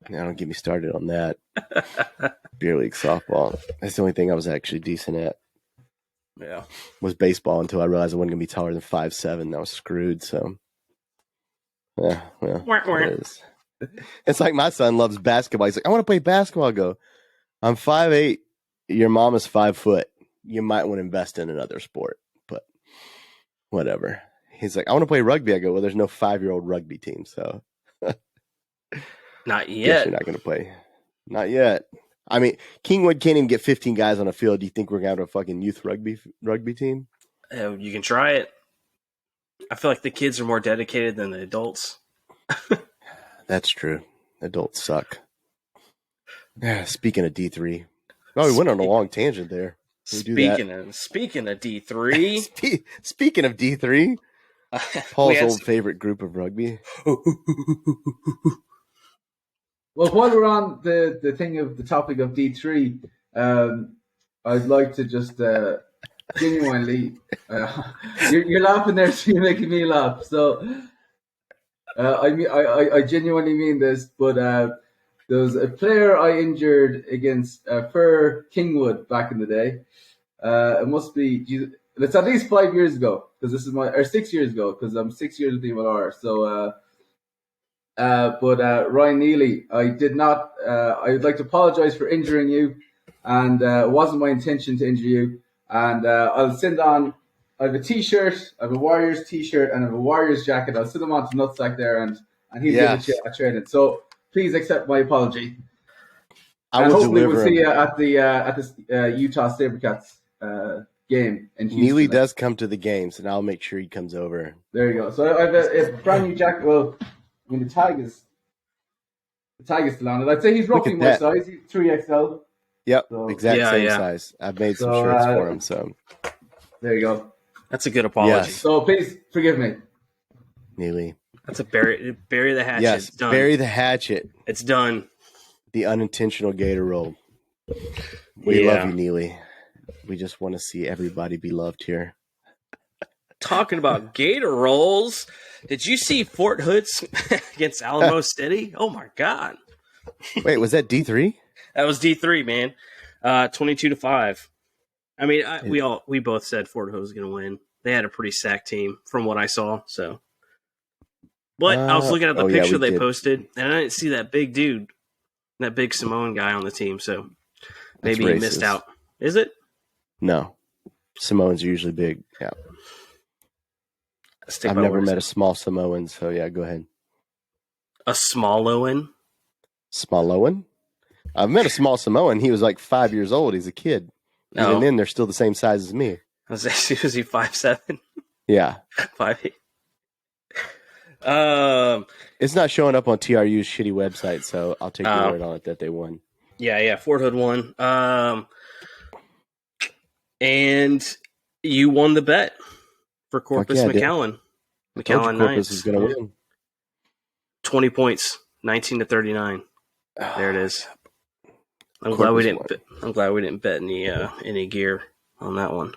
Now don't get me started on that. Beer league softball. That's the only thing I was actually decent at. Yeah, was baseball until I realized I wasn't gonna be taller than 5'7". I was screwed. So, yeah, well, it is. It's like my son loves basketball. He's like, I want to play basketball. I go, I'm 5'8". Your mom is 5 foot. You might want to invest in another sport, but whatever. He's like, I want to play rugby. I go, well, there's no 5-year-old rugby team, so not yet. Guess you're not gonna play. Not yet. I mean, Kingwood can't even get 15 guys on a field. Do you think we're going to have a fucking youth rugby team? You can try it. I feel like the kids are more dedicated than the adults. That's true. Adults suck. Yeah, speaking of D3. Oh, we went on a long tangent there. Speaking of D3. Speaking of D3, Paul's old favorite group of rugby. Well, while we're on the topic of D3, I'd like to just genuinely, you're laughing there, so you're making me laugh. So I genuinely mean this, but there was a player I injured against for Kingwood back in the day. It must be. It's at least 5 years ago because this is or 6 years ago because I'm 6 years with the MLR. So, but Ryan Neely, I did not. I would like to apologise for injuring you, and it wasn't my intention to injure you. And I'll send on. I have a T-shirt, I have a Warriors T-shirt, and I have a Warriors jacket. I'll send them on to Nutsack there, and he'll give it to you at training. So please accept my apology. And hopefully we'll see you at the Utah SaberCats game in Houston. Neely does come to the games, and I'll make sure he comes over. There you go. So I have a brand new jacket. Well, I mean the tag is still on it. I'd say he's roughly my size. He's 3XL. Yep, so, exact same size. I've made some shirts for him. So there you go. That's a good apology. Yes. So please forgive me, Neely. That's a bury the hatchet. Yes, it's done. Bury the hatchet. It's done. The unintentional gator roll. We love you, Neely. We just want to see everybody be loved here. Talking about gator rolls, did you see Fort Hood against Alamo City? Oh my God! Wait, was that D3? That was D3, man. 22-5. I mean, we both said Fort Hood was going to win. They had a pretty stacked team from what I saw. So, but I was looking at the picture they posted, and I didn't see that big dude, that big Samoan guy on the team. So maybe he missed out. Is it? No, Samoans are usually big. Yeah, I've never met a small Samoan. So yeah, go ahead. A Smallowan? Smallowan? I've met a small Samoan. He was like 5 years old. He's a kid. Even then, they're still the same size as me. Was he 5'7"? Yeah. 5'8". It's not showing up on TRU's shitty website, so I'll take your word on it that they won. Yeah, Fort Hood won. And you won the bet for Corpus McAllen. McAllen Corpus is going to win. 20 points, 19-39. There it is. I'm glad we didn't bet any gear on that one.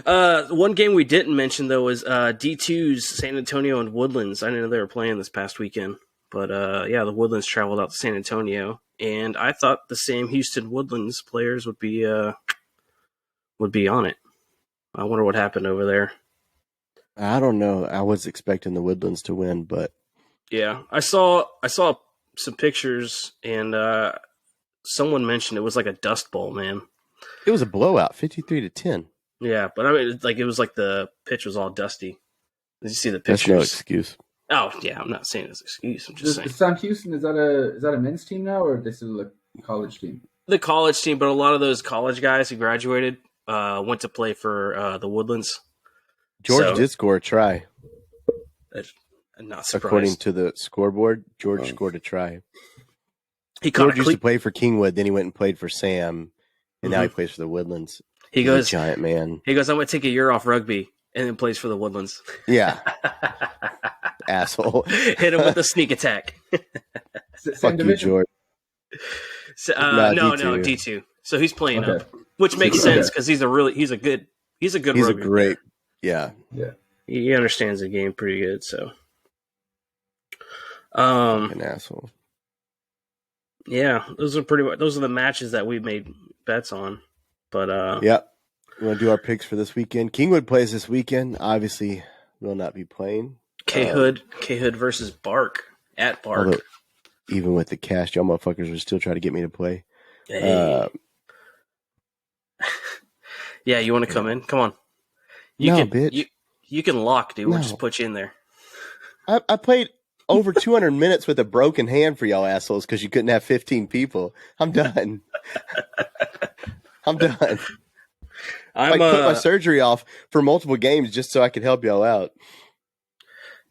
One game we didn't mention though was D2's San Antonio and Woodlands. I didn't know they were playing this past weekend, but the Woodlands traveled out to San Antonio, and I thought the same Houston Woodlands players would be on it. I wonder what happened over there. I don't know. I was expecting the Woodlands to win, but yeah, I saw some pictures, and someone mentioned it was like a dust bowl, man. It was a blowout, 53-10. Yeah, but I mean, like it was like the pitch was all dusty. Did you see the pictures? That's no excuse. Oh yeah, I'm not saying it's an excuse. I'm just saying. Sam Houston, is that a men's team now, or is this still a college team? The college team, but a lot of those college guys who graduated went to play for the Woodlands. George did score a try. I'm not surprised. According to the scoreboard, George scored a try. George used to play for Kingwood, then he went and played for Sam, and now he plays for the Woodlands. He's a giant man. He goes, I'm going to take a year off rugby, and then plays for the Woodlands. Yeah. Asshole. Hit him with a sneak attack. Fuck you, George. So, no, D2. So he's playing up, which makes sense because he's a good rugby player. Yeah. He understands the game pretty good, so. An asshole. Yeah, those are the matches that we made bets on. But yeah. We want to do our picks for this weekend. Kingwood plays this weekend. Obviously will not be playing. K Hood versus Bark at Bark. Although, even with the cash, y'all motherfuckers are still trying to get me to play. Hey. Yeah, you want to come in? Come on. Bitch. You can lock, dude. We'll just put you in there. I played over 200 minutes with a broken hand for y'all assholes because you couldn't have 15 people. I'm done. I'm done. I put my surgery off for multiple games just so I could help y'all out.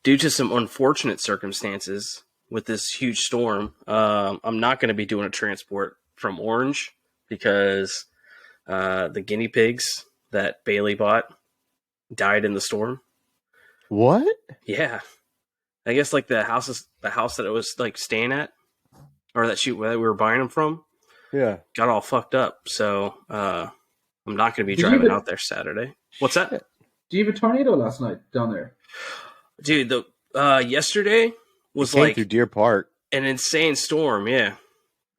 Due to some unfortunate circumstances with this huge storm, I'm not going to be doing a transport from Orange because the guinea pigs that Bailey bought died in the storm. What? Yeah. I guess like the house that it was like staying at, or that we were buying them from, got all fucked up. So I'm not going to be driving out there Saturday. What's that? Do you have a tornado last night down there, dude? The yesterday was came like through Deer Park, an insane storm. Yeah,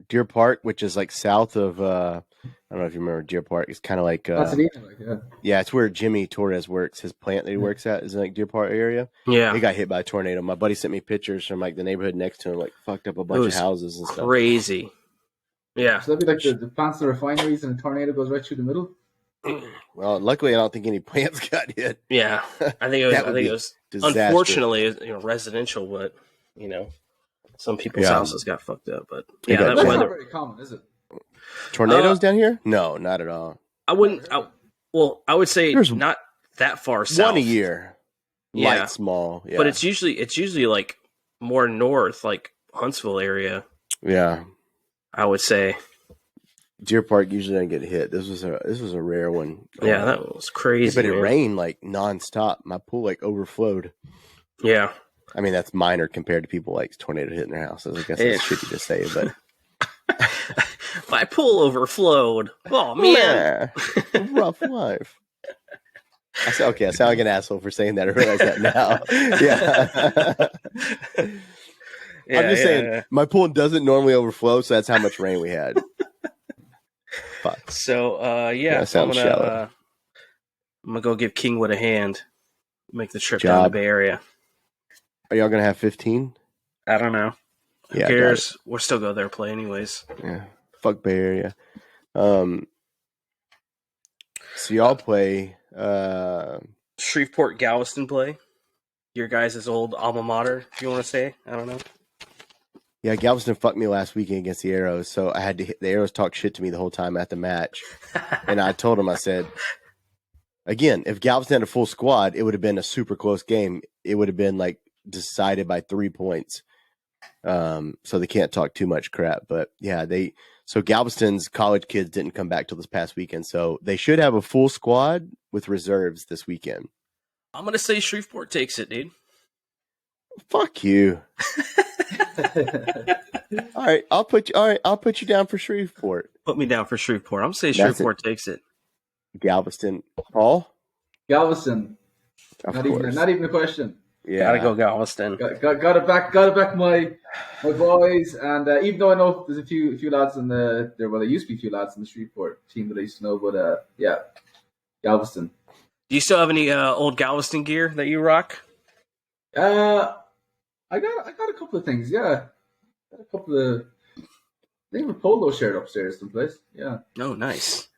Deer Park, which is like south of I don't know if you remember Deer Park. It's kind of like Pasadena, yeah, it's where Jimmy Torres works. His plant that he works at is in like Deer Park area. Yeah. It got hit by a tornado. My buddy sent me pictures from like the neighborhood next to him, like fucked up a bunch of houses and stuff. Crazy. Yeah. So that'd be like the plants and refineries, and a tornado goes right through the middle. Well, luckily, I don't think any plants got hit. Yeah. I think it was disaster. Unfortunately, residential, but some people's houses got fucked up. But yeah, that's not very common, is it? Tornadoes down here? No, not at all. I wouldn't. I would say not that far south. One a year, light, small. Yeah. But it's usually like more north, like Huntsville area. Yeah, I would say. Deer Park usually doesn't get hit. This was a rare one. Yeah, that was crazy. But it rained like nonstop. My pool like overflowed. Yeah. I mean, that's minor compared to people like tornado hitting their houses. I guess that's shitty to say, but my pool overflowed. Oh man, rough life. I sound like an asshole for saying that. I realize that now. Yeah. I'm just saying, my pool doesn't normally overflow, so that's how much rain we had. Fuck. So, I'm gonna go give Kingwood a hand. Make the trip down to the Bay Area. Are y'all gonna have 15? I don't know. Who cares? We'll still go there and play anyways. Yeah. Fuck Bay Area. So y'all play Shreveport Galveston play. Your guys' old alma mater, if you want to say. I don't know. Yeah, Galveston fucked me last weekend against the Arrows, so I had to hit the Arrows talk shit to me the whole time at the match. And I told them, I said, again, if Galveston had a full squad, it would have been a super close game. It would have been like decided by 3 points. So they can't talk too much crap. But yeah, so Galveston's college kids didn't come back till this past weekend, so they should have a full squad with reserves this weekend. I'm gonna say Shreveport takes it, dude. Fuck you. All right, I'll put you down for Shreveport. Put me down for Shreveport. I'm gonna say Shreveport takes it. Galveston, Paul. Galveston. Not even a question. Yeah, gotta go Galveston. Gotta back my boys, and even though I know there's a few lads in there used to be a few lads in the Shreveport team that I used to know, but yeah, Galveston. Do you still have any old Galveston gear that you rock? I got a couple of things. Yeah, got a couple of. I think a polo shirt upstairs someplace. Yeah. Oh, nice.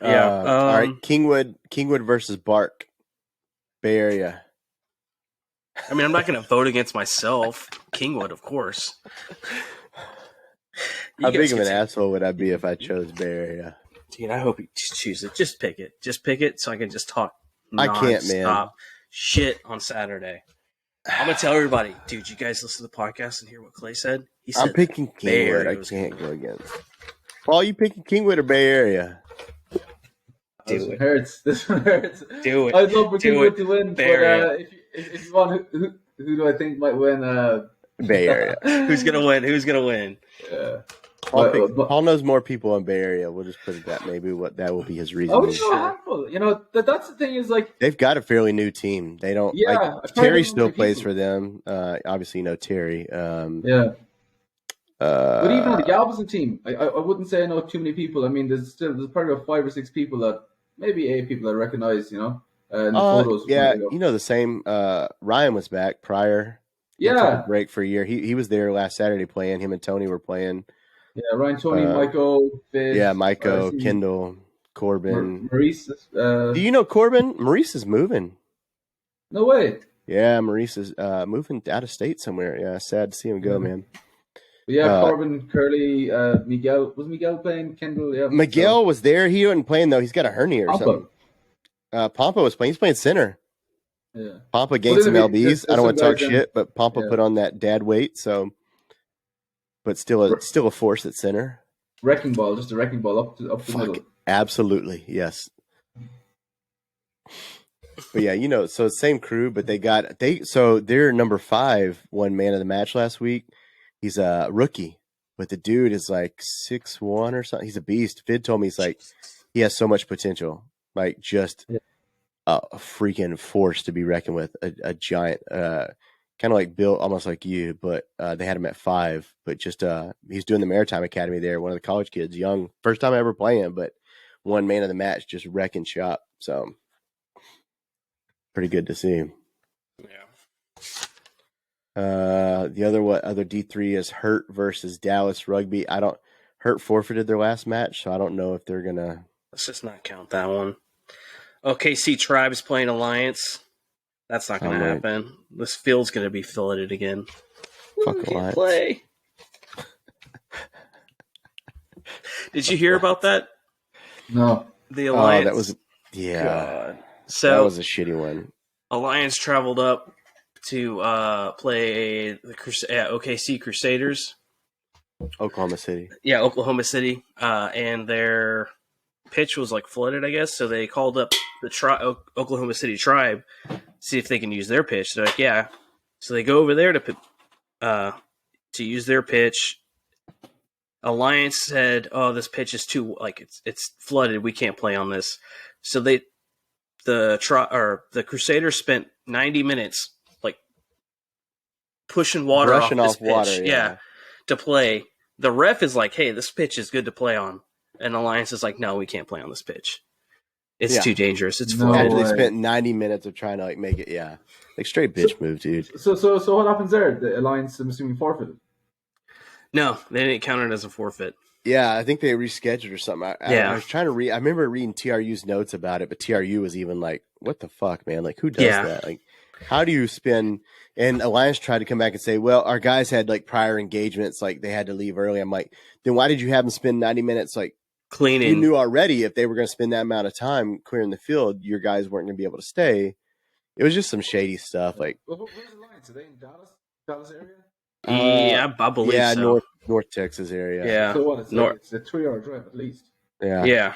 Yeah. All right. Kingwood versus Bark. Bay Area. I mean, I'm not going to vote against myself. Kingwood, of course. How big of an asshole would I be if I chose Bay Area? Dude, I hope you choose it. Just pick it. Just pick it so I can just talk I can't, man. Shit on Saturday. I'm going to tell everybody, dude, you guys listen to the podcast and hear what Clay said? He said I'm picking Kingwood. I can't go against. Paul, you picking Kingwood or Bay Area? This one hurts. Do it. I'd love for Kingwood to win, but if you want, who do I think might win? Bay Area. Who's gonna win? Yeah. Paul knows more people in Bay Area. We'll just put it that maybe that will be his reason. A handful. That's the thing is like they've got a fairly new team. They don't. Yeah, Terry still plays for them. Obviously, you know Terry. Yeah. But even on the Galveston team, I wouldn't say I know too many people. I mean, there's probably about 5 or 6 people that maybe 8 people I recognize. In the photos. Yeah, the same. Ryan was back prior. Yeah, he took a break for a year. He was there last Saturday playing. Him and Tony were playing. Yeah, Ryan, Tony, Maiko, Fizz. Yeah, Maiko, Kendall, Corbin, Maurice. Do you know Corbin? Maurice is moving. No way. Yeah, Maurice is moving out of state somewhere. Yeah, sad to see him go, man. Yeah, Corbin, Curly, Miguel. Was Miguel playing? Kendall, yeah. Miguel was there. He wasn't playing, though. He's got a hernia or something. Pampa was playing. He's playing center. Yeah. Pampa gained some LBs. I don't want to talk shit, but Pampa put on that dad weight, so... But still a force at center. Wrecking ball, just a wrecking ball up the middle. Absolutely, yes. But yeah, so same crew, but they're number 5 won man of the match last week. He's a rookie, but the dude is like 6'1" or something. He's a beast. Vid told me he has so much potential, like just a freaking force to be reckoned with. A giant. kind of like Bill, almost like you, but they had him at 5. But just he's doing the Maritime Academy there. One of the college kids, young, first time ever playing, but one man of the match, just wrecking shop. So pretty good to see. Yeah. The other D3 is Hurt versus Dallas Rugby. Hurt forfeited their last match, so I don't know if they're gonna. Let's just not count that one. OKC Tribes playing Alliance. That's not going to happen. This field's going to be filleted again. Fuck Alliance. Play. Did you hear about that? No. The Alliance. That was God. So that was a shitty one. Alliance traveled up to play the OKC Crusaders. Oklahoma City. Yeah, Oklahoma City. And their pitch was like flooded, I guess. So they called up the Oklahoma City Tribe, see if they can use their pitch. They're like, yeah. So they go over there to use their pitch. Alliance said, "Oh, this pitch is too it's flooded. We can't play on this." So the Crusaders spent 90 minutes like pushing water brushing off this pitch, water, yeah, to play. The ref is like, "Hey, this pitch is good to play on," and Alliance is like, "No, we can't play on this pitch. It's too dangerous. It's flooded." They spent 90 minutes of trying to make it, like straight bitch move, dude. So what happens there? The Alliance, I'm assuming, forfeited. No, they didn't count it as a forfeit. Yeah, I think they rescheduled or something. I was trying to read. I remember reading TRU's notes about it, but TRU was even like, "What the fuck, man? Like, who does that? Like, how do you spend?" And Alliance tried to come back and say, "Well, our guys had like prior engagements, like they had to leave early." I'm like, "Then why did you have them spend 90 minutes like cleaning?" You knew already if they were going to spend that amount of time clearing the field, your guys weren't going to be able to stay. It was just some shady stuff. Like, where's Alliance? Are they in Dallas area? Yeah, I believe so. North Texas area. Yeah. So what? It's a 3-hour drive at least. Yeah.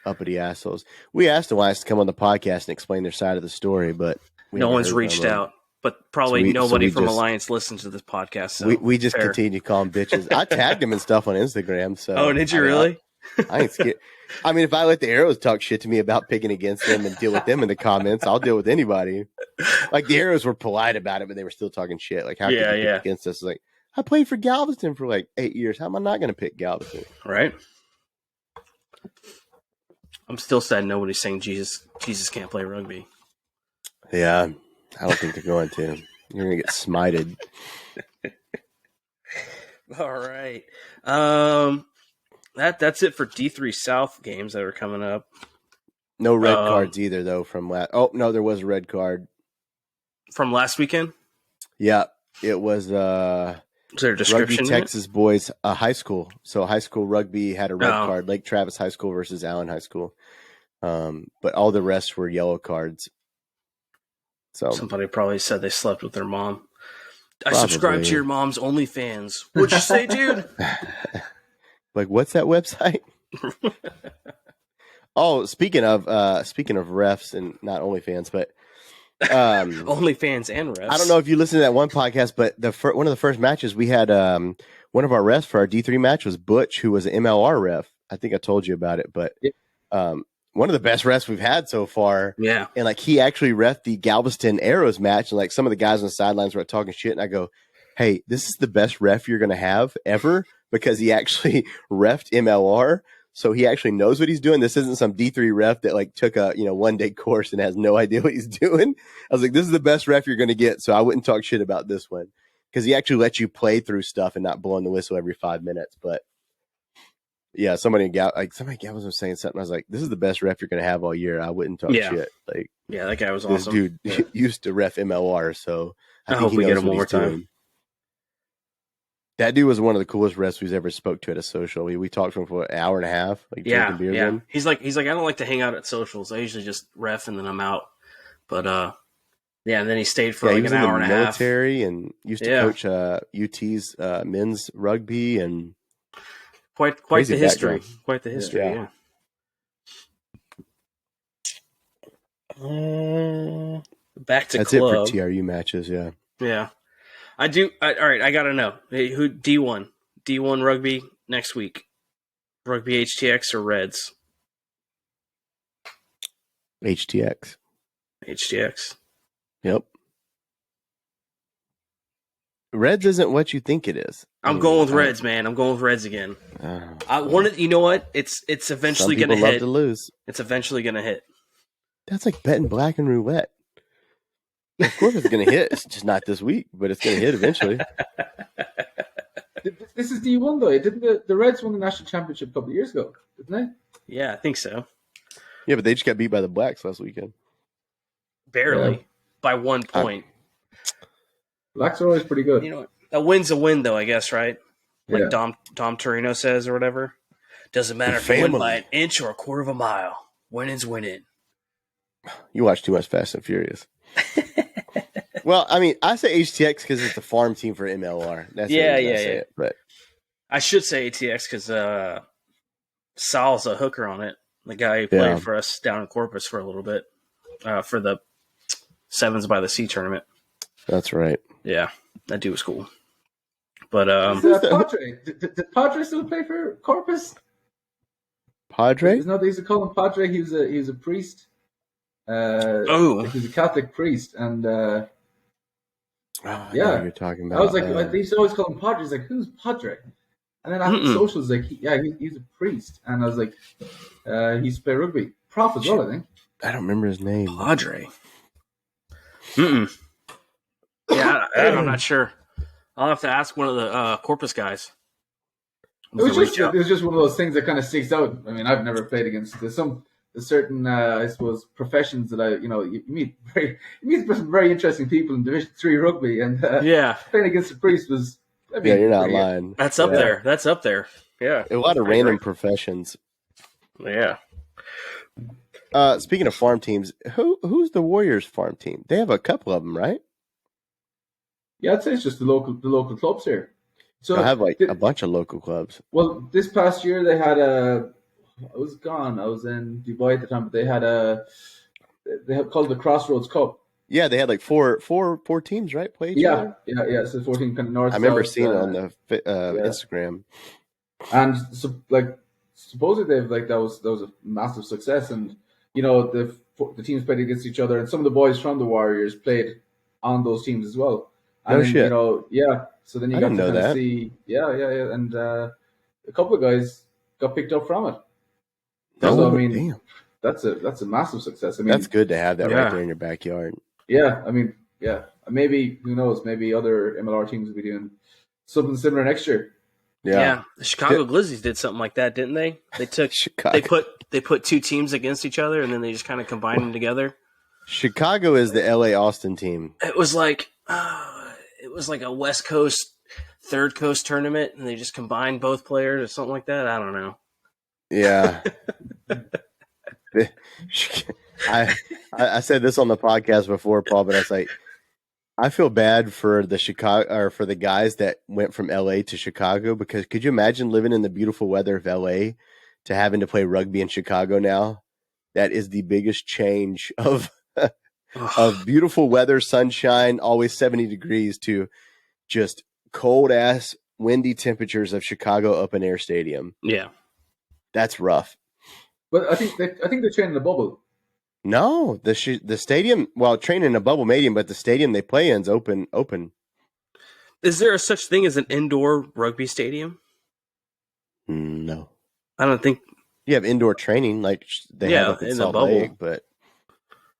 Uppity assholes. We asked Alliance to come on the podcast and explain their side of the story, but no one's reached out. But probably nobody from Alliance listens to this podcast. So we just continue to call them bitches. I tagged them and stuff on Instagram. So oh, did you really? I ain't scared. I mean, if I let the Arrows talk shit to me about picking against them and deal with them in the comments, I'll deal with anybody. Like the Arrows were polite about it, but they were still talking shit. Like, how could you pick against us? Like, I played for Galveston for like 8 years. How am I not going to pick Galveston? Right. I'm still sad nobody's saying Jesus can't play rugby. Yeah, I don't think they're going to. You're going to get smited. All right. That's it for D3 South games that are coming up. No red cards either, though. From last. Oh no, there was a red card from last weekend. Yeah, it was. Was there a description? Rugby Texas boys, high school. So high school rugby had a red card. Lake Travis High School versus Allen High School. But all the rest were yellow cards. So somebody probably said they slept with their mom. I subscribe to your mom's OnlyFans. What'd you say, dude? Like, what's that website? Oh, speaking of refs and not OnlyFans, but OnlyFans and refs. I don't know if you listened to that one podcast, but one of the first matches we had, one of our refs for our D3 match was Butch, who was an MLR ref. I think I told you about it, but one of the best refs we've had so far. Yeah. And like he actually reffed the Galveston Arrows match, and like some of the guys on the sidelines were talking shit, and I go, "Hey, this is the best ref you're going to have ever," because he actually reffed MLR. So he actually knows what he's doing. This isn't some D3 ref that like took a 1-day course and has no idea what he's doing. I was like, this is the best ref you're going to get. So I wouldn't talk shit about this one because he actually lets you play through stuff and not blowing the whistle every 5 minutes. But yeah, somebody was saying something. I was like, this is the best ref you're going to have all year. I wouldn't talk shit. Like, yeah, that guy was this awesome. Dude used to ref MLR. So I hope we get him one more time. That dude was one of the coolest refs we've ever spoke to at a social. We talked to him for an hour and a half. Like drinking beer with him. He's like, I don't like to hang out at socials. I usually just ref and then I'm out. But and then he stayed for like an hour and a half. Military and used to coach UT's men's rugby and quite the history. Background. Quite the history. Yeah. Back to That's club. it for TRU matches. Yeah. Yeah. I do. All right, I gotta know who D1 rugby next week. Rugby HTX or Reds? HTX. HTX. Yep. Reds isn't what you think it is. I'm going with Reds, man. I'm going with Reds again. I wanted. You know what? It's eventually going to hit. Some people love to lose. It's eventually going to hit. That's like betting black and roulette. Of course, it's going to hit. It's just not this week, but it's going to hit eventually. This is D1 though. Didn't the Reds won the national championship a couple of years ago? Didn't they? Yeah, I think so. Yeah, but they just got beat by the Blacks last weekend. Barely, by 1 point. Blacks are always pretty good. You know what? A win's a win, though, I guess, right? Like Yeah. Dom Torino says or whatever. Doesn't matter if you win by an inch or a quarter of a mile. Winning's winning. You watch too much Fast and Furious. Well, I mean, I say HTX because it's the farm team for MLR. That's Yeah. It, but I should say ATX because Sal's a hooker on it. The guy who played for us down in Corpus for a little bit for the Sevens by the Sea tournament. That's right. Yeah, that dude was cool. But Padre. Did Padre still play for Corpus? Padre? No, they used to call him Padre. He was a priest. He was a Catholic priest, and I know what you're talking about. I was like, they used to always call him Padre. He's like, who's Padre? And then after socials, like, he's a priest, and I was like, he used to play rugby, prof as well, I think. I don't remember his name. Padre. Yeah, I'm not sure. I'll have to ask one of the Corpus guys. It was just one of those things that kind of sticks out. I mean, I've never played against. There's certain, I suppose, professions that you meet some very interesting people in Division 3 rugby, and playing against a priest was. I mean, you're not lying. That's up there. That's up there. Yeah, a lot of random professions. Yeah. Speaking of farm teams, who's the Warriors farm team? They have a couple of them, right? Yeah, I'd say it's just the local clubs here. So I have a bunch of local clubs. Well, this past year they had I was gone. I was in Dubai at the time, but they had called the Crossroads Cup. Yeah, they had like four teams, right? Play each other? Yeah. So 14 kind of north. I remember south, seeing it on the Instagram. And so, like, supposedly that was a massive success, and the teams played against each other, and some of the boys from the Warriors played on those teams as well. And then, shit. So then you got to kind of see, and a couple of guys got picked up from it. So I mean, damn. That's a massive success. I mean, that's good to have that right there in your backyard. Yeah, I mean, maybe who knows? Maybe other MLR teams will be doing something similar next year. Yeah, the Chicago Glizzies did something like that, didn't they? They took they put two teams against each other, and then they just kind of combined them together. Chicago is the LA Austin team. It was like a West Coast, Third Coast tournament, and they just combined both players or something like that. I don't know. Yeah. I said this on the podcast before, Paul, but I was like, I feel bad for the Chicago or for the guys that went from LA to Chicago, because could you imagine living in the beautiful weather of LA to having to play rugby in Chicago now? That is the biggest change of beautiful weather, sunshine, always 70 degrees to just cold ass, windy temperatures of Chicago open air stadium. Yeah. That's rough. But I think they're training in a bubble. No, the stadium. Well, training in a bubble medium, but the stadium they play in is open. Is there a such thing as an indoor rugby stadium? No, I don't think. You have indoor training like they have up in Salt Lake, but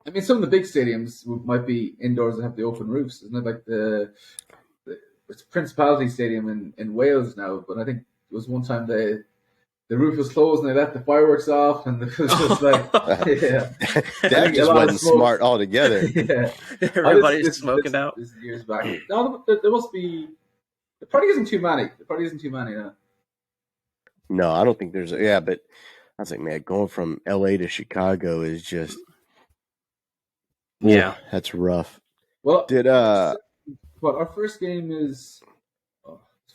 I mean, some of the big stadiums might be indoors that have the open roofs. Isn't it like it's Principality Stadium in Wales now? But I think it was one time the roof was closed and they let the fireworks off, and it was just like, that just wasn't smart altogether. Yeah, everybody's smoking out. This is years back. No, there must be. The party isn't too many. No. No, I don't think there's. But I was like, man, going from LA to Chicago is just. Yeah, that's rough. Well, our first game is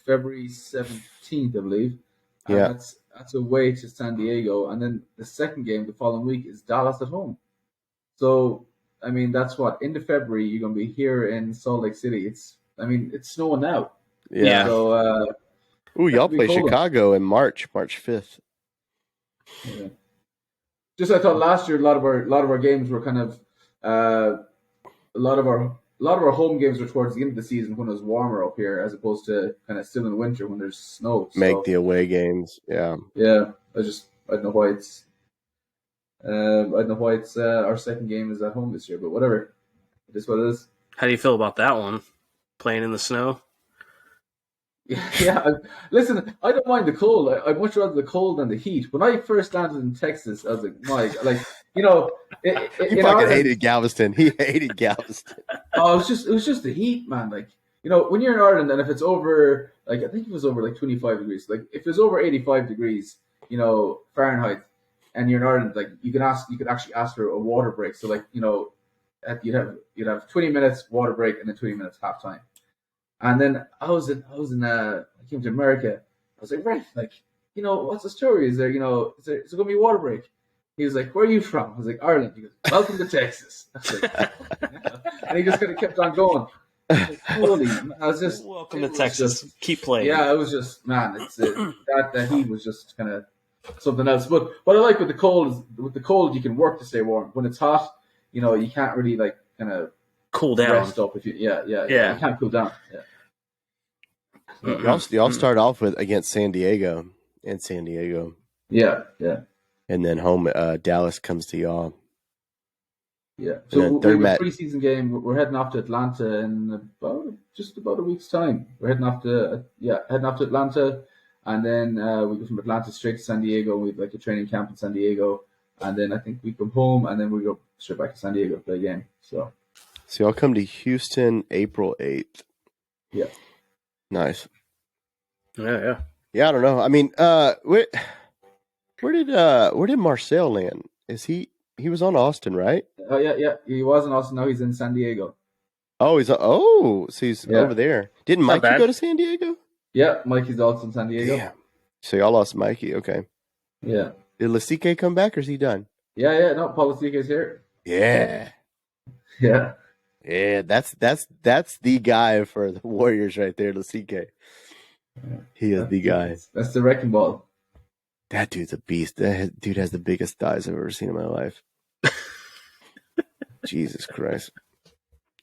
February 17th, I believe. Yeah. That's away to San Diego, and then the second game the following week is Dallas at home. So, I mean, that's end of February. You're going to be here in Salt Lake City. It's snowing now. Yeah. So, y'all play Chicago in March 5th. Yeah. Just I thought last year a lot of our games were kind of a lot of lot of our home games were towards the end of the season when it was warmer up here, as opposed to kind of still in winter when there's snow. Make the away games. Yeah. Yeah. I don't know why it's. I don't know why it's our second game is at home this year, but whatever. It is what it is. How do you feel about that one? Playing in the snow? Yeah, listen, I don't mind the cold. I'd much rather the cold than the heat. When I first landed in Texas, I was like, Mike, like, you know, He fucking hated Galveston. He hated Galveston. Oh, it was just the heat, man. Like, you know, when you're in Ireland and if it's over, like, I think it was over like 25 degrees. Like, if it's over 85 degrees, you know, Fahrenheit, and you're in Ireland, like, you could actually ask for a water break. So, like, you know, you'd have 20 minutes water break and then 20 minutes halftime. And then I came to America. I was like, right, like, you know, what's the story? Is there going to be a water break? He was like, where are you from? I was like, Ireland. He goes, welcome to Texas. I was like, and he just kind of kept on going. I was like, holy, I was just welcome to Texas. Keep playing. Yeah, it was just, man, that heat was just kind of something else. But what I like with the cold is, you can work to stay warm. When it's hot, you know, you can't really like kind of cool down. Rest up if you, yeah. You can't cool down. Yeah. Y'all start off with against San Diego. Yeah. And then home Dallas comes to y'all. Yeah. So we have a preseason game. We're heading off to Atlanta in just about a week's time. We're heading off to Atlanta, and then we go from Atlanta straight to San Diego. We have like a training camp in San Diego, and then I think we come home, and then we go straight back to San Diego to play a game. So y'all come to Houston April 8th. Yeah. Nice. Yeah. Yeah, I don't know. I mean, where did Marcel land? Is he was on Austin, right? Oh yeah. He was in Austin. Now he's in San Diego. Oh, so he's over there. Didn't Mikey go to San Diego? Yeah, Mikey's also in San Diego. Yeah. So y'all lost Mikey. Okay. Yeah. Did Lasike come back or is he done? Yeah. No, Paul Lasike's here. Yeah. Yeah. Yeah, that's the guy for the Warriors right there, Lasike. He is the guy. That's the wrecking ball. That dude's a beast. That dude has the biggest thighs I've ever seen in my life. Jesus Christ.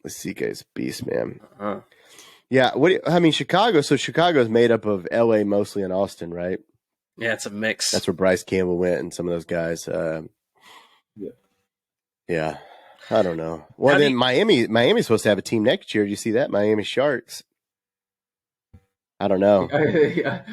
Lasike is a beast, man. Uh-huh. Yeah, Chicago. So Chicago is made up of LA mostly and Austin, right? Yeah, it's a mix. That's where Bryce Campbell went and some of those guys. Yeah. I don't know. Well, then Miami's supposed to have a team next year. Do you see that? Miami Sharks. I don't know. The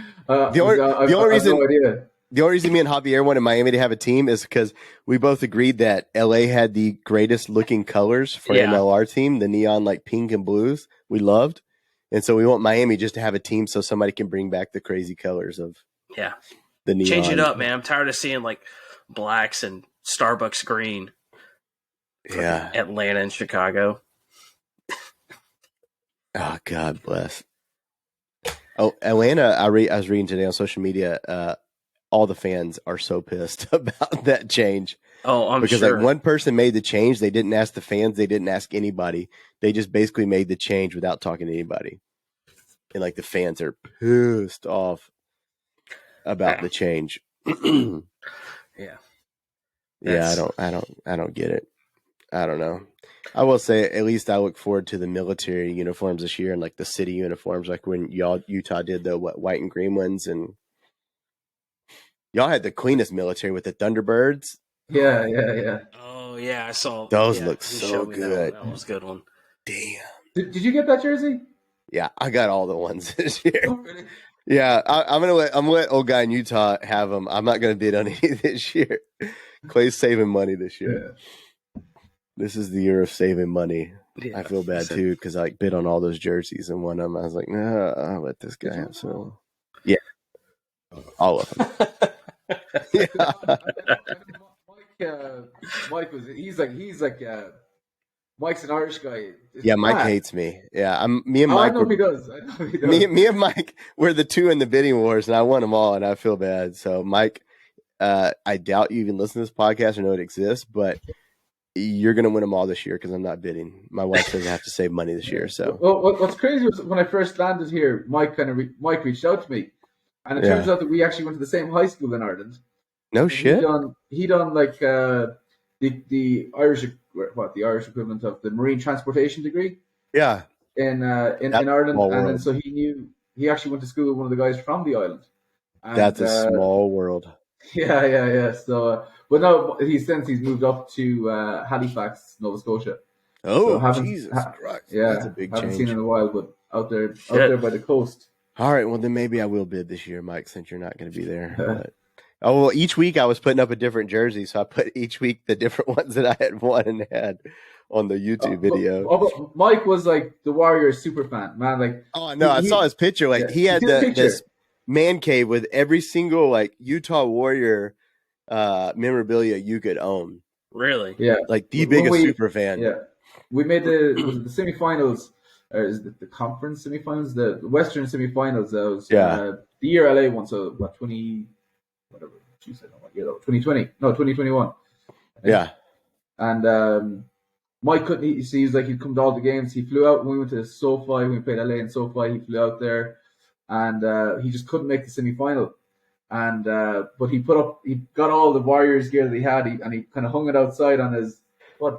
only reason me and Javier wanted Miami to have a team is because we both agreed that LA had the greatest looking colors for an MLR team, the neon like pink and blues we loved. And so we want Miami just to have a team so somebody can bring back the crazy colors of the neon. Change it up, man. I'm tired of seeing like blacks and Starbucks green. Yeah. Atlanta and Chicago. Oh, God bless. Oh, Atlanta, I was reading today on social media, all the fans are so pissed about that change. Oh, I'm because sure. Like one person made the change. They didn't ask the fans. They didn't ask anybody. They just basically made the change without talking to anybody. And like the fans are pissed off about the change. Yeah. Yeah, I don't get it. I don't know. I will say at least I look forward to the military uniforms this year and like the city uniforms, like when Utah did the white and green ones, and y'all had the cleanest military with the Thunderbirds. Yeah. Oh yeah, I saw those. Look so good. That was a good one. Damn. Did you get that jersey? Yeah, I got all the ones this year. Oh, really? Yeah, I'm gonna let old guy in Utah have them. I'm not gonna bid on any this year. Clay's saving money this year. Yeah. This is the year of saving money. Yeah, I feel bad too because I like bid on all those jerseys, and one of them I was like, no, I'll let this guy have some. Yeah, all of them. Mike he's like Mike's an Irish guy. Yeah, Mike hates me. Yeah, me and Mike. I know he does. Me and Mike were the two in the bidding wars, and I won them all, and I feel bad. So Mike, I doubt you even listen to this podcast or know it exists, but you're going to win them all this year because I'm not bidding. My wife says I have to save money this year. So what's crazy was when I first landed here, Mike reached out to me, and it turns out that we actually went to the same high school in Ireland. No shit. He done like the Irish equivalent of the marine transportation degree. Yeah. in That's Ireland, small and then world. so he actually went to school with one of the guys from the island. And, That's a small world. Yeah. So, but no, he's moved up to Halifax, Nova Scotia. So Oh, Jesus Christ. That's a big haven't seen change. in a while, but out there Shit. by the coast. All right, well then maybe I will bid this year, Mike, since you're not going to be there. But well, each week I was putting up a different jersey, so I put each week the different ones that I had won and had on the YouTube video. But Mike was like the Warriors super fan, man. Like, oh no, I saw his picture. Like he had this man cave with every single like Utah Warrior memorabilia you could own. Really? Yeah, like the biggest super fan. Yeah, we made the semifinals. Is the conference semifinals, the Western semifinals? That was the year LA won. So what 20 whatever you said? What year though? 2020? No, 2021. Yeah, and Mike couldn't. He's like he'd come to all the games. He flew out when we went to SoFi. We played LA in SoFi. He flew out there, and he just couldn't make the semifinal. And but he got all the Warriors gear that he had, and he kind of hung it outside on his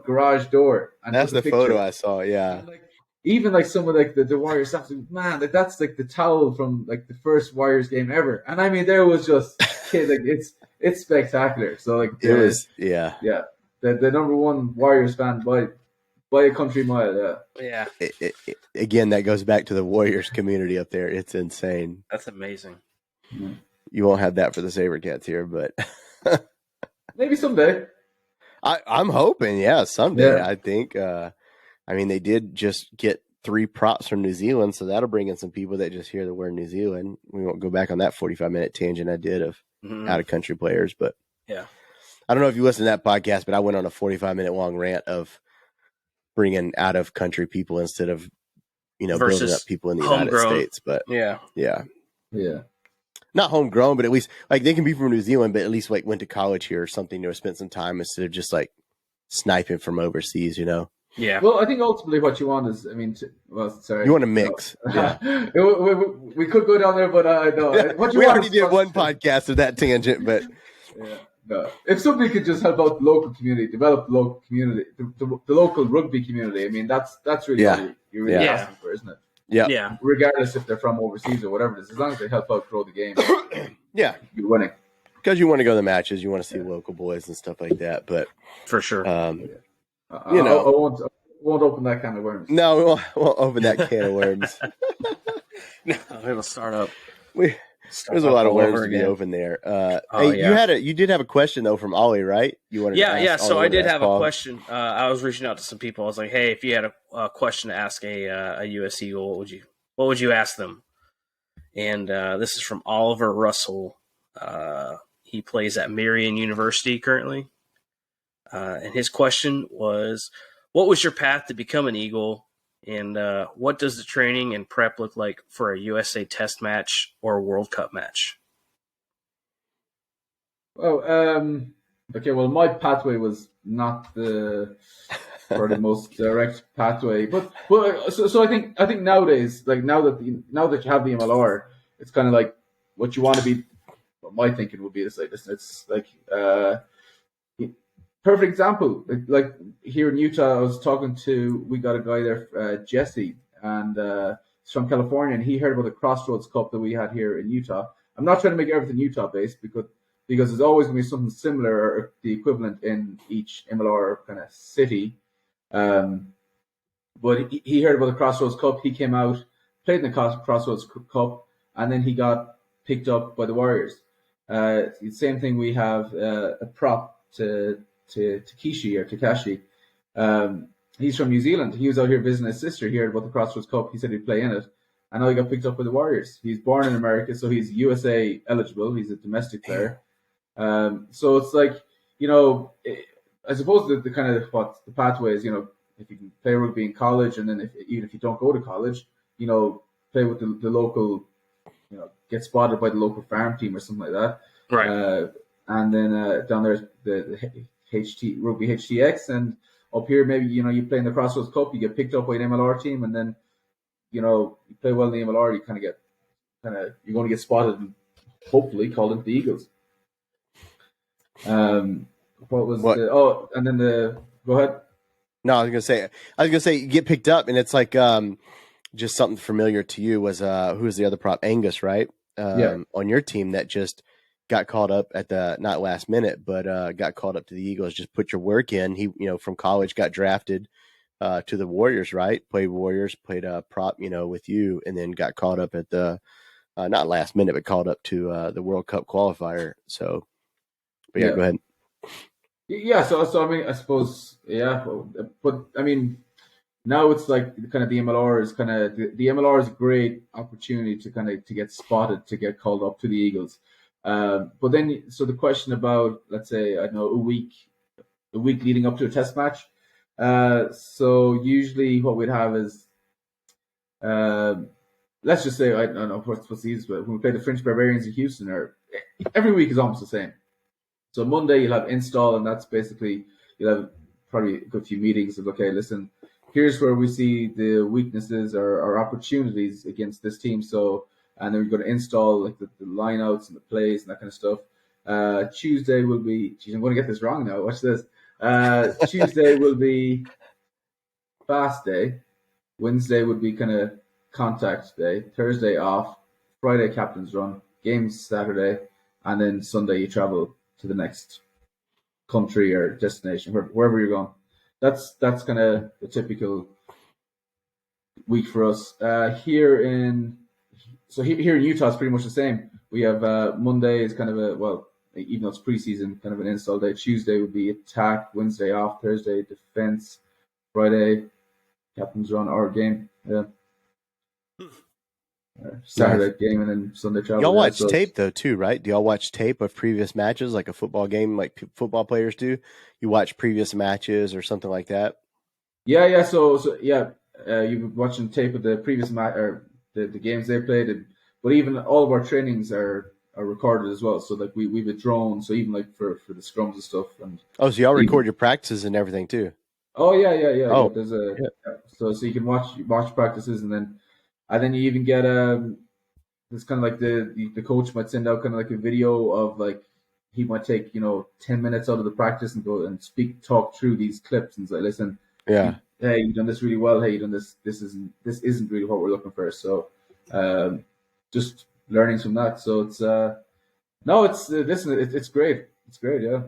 garage door. And that's the photo I saw. Yeah, and, even like some of like the Warriors stuff, man, like that's like the towel from like the first Warriors game ever. And I mean, there was just like it's spectacular. So like it was the number one Warriors fan by a country mile. Yeah. Again, that goes back to the Warriors community up there. It's insane. That's amazing. Yeah. You won't have that for the SaberCats here, but maybe someday. I'm hoping, someday. Yeah. I think. I mean, they did just get 3 props from New Zealand, so that'll bring in some people that just hear the word New Zealand. We won't go back on that 45-minute tangent I did of out-of-country players, but yeah, I don't know if you listened to that podcast, but I went on a 45-minute long rant of bringing out-of-country people instead of building up people in the United States. But yeah. Not homegrown, but at least like they can be from New Zealand, but at least like went to college here or something, spent some time instead of just like sniping from overseas, Yeah. Well, I think ultimately what you want is, I mean, sorry. You want to mix. No. Yeah. we could go down there, but no. What you we want already did one podcast of that tangent, but yeah. No. If somebody could just help out the local community, develop the local community, the local rugby community, I mean, that's really what you're really asking for, isn't it? Yeah. Regardless if they're from overseas or whatever it is, as long as they help out grow the game. Yeah. You're winning. Because you want to go to the matches, you want to see local boys and stuff like that. But for sure. I won't open that can of worms. No, we won't open that can of worms. No, it'll start up. There's a lot of worms to be open there. You did have a question though from Ollie, right? You wanted to ask So I did have Paul. a question. I was reaching out to some people. I was like, "Hey, if you had a question to ask a US Eagle, what would you ask them?" And this is from Oliver Russell. He plays at Marian University currently, and his question was, "What was your path to become an Eagle?" And what does the training and prep look like for a USA Test match or a World Cup match? Well, okay. Well, my pathway was not the most direct pathway, but so I think nowadays, like now that you have the MLR, it's kind of like what you want to be. What my thinking would be is like this. It's like perfect example. Like here in Utah, we got a guy there, Jesse, and he's from California, and he heard about the Crossroads Cup that we had here in Utah. I'm not trying to make everything Utah based because there's always going to be something similar or the equivalent in each MLR kind of city. But he heard about the Crossroads Cup. He came out, played in the Crossroads Cup, and then he got picked up by the Warriors. Same thing. We have a prop to Takashi. He's from New Zealand. He was out here visiting his sister. He heard about the Crossroads Cup. He said he'd play in it, and now he got picked up by the Warriors. He's born in America, so he's USA eligible. He's a domestic player. So it's like, I suppose the kind of what the pathway is, if you can play rugby in college, and then even if you don't go to college, play with the local, get spotted by the local farm team or something like that. Right. And then down there's the rugby HTX, and up here maybe you play in the Crossroads Cup, you get picked up by an MLR team, and then you play well in the MLR, you you're going to get spotted and hopefully called into the Eagles. Go ahead. No, I was gonna say you get picked up, and it's like just something familiar to you was who was the other prop? Angus, right? Yeah. On your team that just got called up at the not last minute, but got called up to the Eagles. Just put your work in. He, from college got drafted to the Warriors, right? Played Warriors, played prop, with you, and then got called up at the not last minute, but called up to the World Cup qualifier. So, but yeah, Yeah. go ahead. Yeah. So I mean, I suppose, yeah, but I mean, now it's like kind of the MLR is kind of the MLR is a great opportunity to kind of to get spotted, to get called up to the Eagles. But then, so the question about, let's say, I don't know, a week leading up to a test match. So usually what we'd have is, uh, let's just say, I don't know what's the easiest, but when we play the French Barbarians in Houston, or every week is almost the same. So Monday you'll have install, and that's basically, you'll have probably a good few meetings of, okay, listen, here's where we see the weaknesses or opportunities against this team. So, and then we're going to install like the lineouts and the plays and that kind of stuff. Tuesday will be, geez, I'm going to get this wrong now. Watch this. Tuesday will be fast day. Wednesday would be kind of contact day. Thursday off. Friday captain's run. Games Saturday, and then Sunday you travel to the next country or destination, wherever you're going. That's kind of the typical week for us. Here in Utah, it's pretty much the same. We have Monday is kind of even though it's preseason, kind of an install day. Tuesday would be attack. Wednesday off. Thursday defense. Friday captain's run or game. Yeah. Saturday game, and then Sunday travel. Y'all watch tape though too, right? Do y'all watch tape of previous matches, like a football game, like football players do? You watch previous matches or something like that? Yeah. So yeah, you've been watching tape of the previous match or the games they played, but even all of our trainings are recorded as well. So like we've a drone, so even like for the scrums and stuff. And so y'all record your practices and everything too? Oh yeah. Oh, There's so you can watch practices, and then you even get it's kind of like the coach might send out kind of like a video of like, he might take 10 minutes out of the practice and go and talk through these clips and say, listen, yeah, hey, you've done this really well. Hey, you've done this. This isn't really what we're looking for. So, just learning from that. So it's no, it's listen, it's great. It's great. Yeah.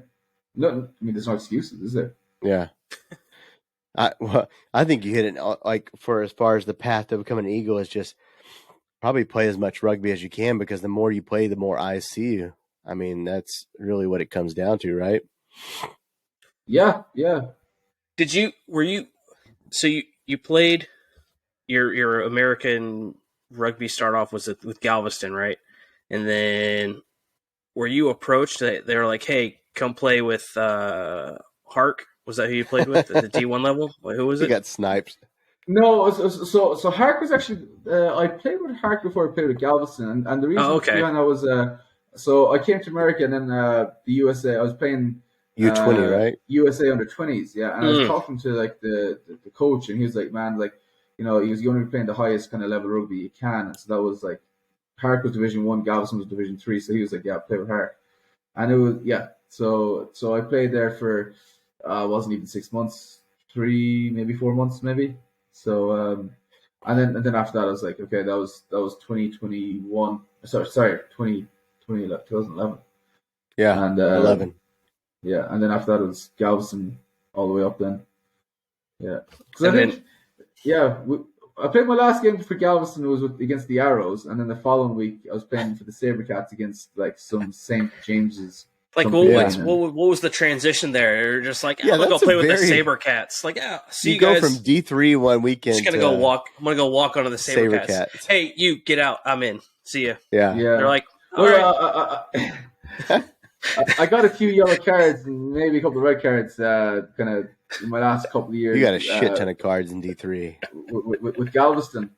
No, I mean, there's no excuses, is there? Yeah. I think you hit it, like, for as far as the path to becoming an Eagle is just probably play as much rugby as you can, because the more you play, the more eyes see you. I mean, that's really what it comes down to, right? Yeah. So you played your American rugby start off was with Galveston, right? And then were you approached? They were like, "Hey, come play with Hark." Was that who you played with at the D1 level? Who was it? You got snipes. No, so Hark was actually, I played with Hark before I played with Galveston, and the reason behind that was so I came to America, and then the USA. I was playing U20, right? USA under 20s, yeah. And I was talking to like the coach, and he was like, man, like, he was only playing the highest kind of level rugby you can, and so that was like, Hark was Division 1, Galveston was Division 3, so he was like, yeah, play with Hark, and it was, yeah. So I played there for wasn't even 6 months, 3 maybe 4 months maybe. So and then after that I was like, okay, that was 2021. Sorry, 2011. Yeah, and 11. Yeah, and then after that it was Galveston all the way up then. Yeah, I played my last game for Galveston. It was against the Arrows, and then the following week I was playing for the Sabercats against like some St. James's. Like, what was the transition there? You're just like, I'm gonna go play with the Sabercats. Like, see you guys. Go from D3 one weekend. I'm gonna go walk onto the Sabercats. Hey, you get out. I'm in. See ya. Yeah. They're like, I got a few yellow cards and maybe a couple of red cards. Kind of in my last couple of years. You got a shit ton of cards in D3 with Galveston,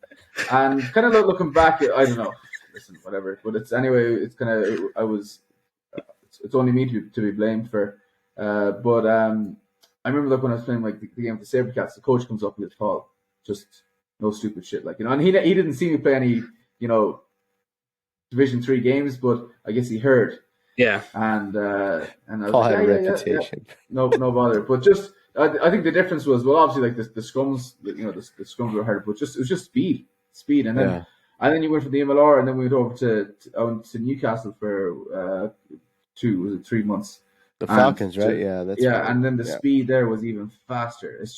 and kind of looking back, I don't know. Listen, whatever. But it's anyway. It's kind of I was. It's only me to be blamed for. But I remember like when I was playing like the game with the Sabercats, the coach comes up and it's Paul, just no stupid shit, like, and he didn't see me play any Division 3 games, but I guess he heard. Yeah. And I was Paul like, had a reputation. No bother. But just I think the difference was, well, obviously, like the scrums, the scrums were hard, but it was just speed, and then you went from the MLR, and then we went over to Newcastle for 3 months. The Falcons, right? Yeah, that's right. And then the speed there was even faster. It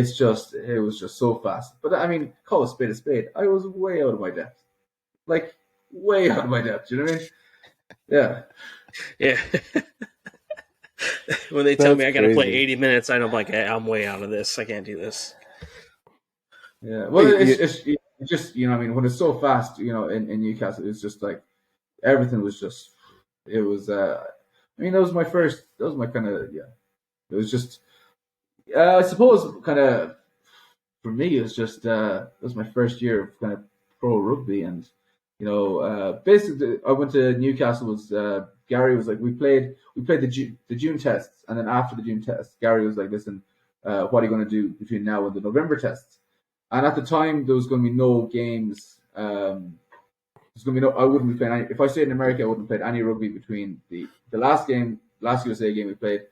was just so fast. But I mean, call a spade. I was way out of my depth, like way out of my depth. You know what I mean? Yeah. Yeah. When they tell me I got to play 80 minutes, I'm like, hey, I'm way out of this. I can't do this. Yeah. Well, it's just, you know, I mean, when it's so fast, you know, in Newcastle, it's just like everything was just. It was. I mean, that was my kind of. Yeah. It was just. I suppose kind of. For me, it was just. It was my first year of kind of pro rugby, and you know, basically, I went to Newcastle. Was Gary was like, we played the June tests, and then after the June tests, Gary was like, listen, what are you going to do between now and the November tests? And at the time, there was going to be no games. There's going to be I wouldn't be playing any. If I stayed in America, I wouldn't have played any rugby between the last USA game we played,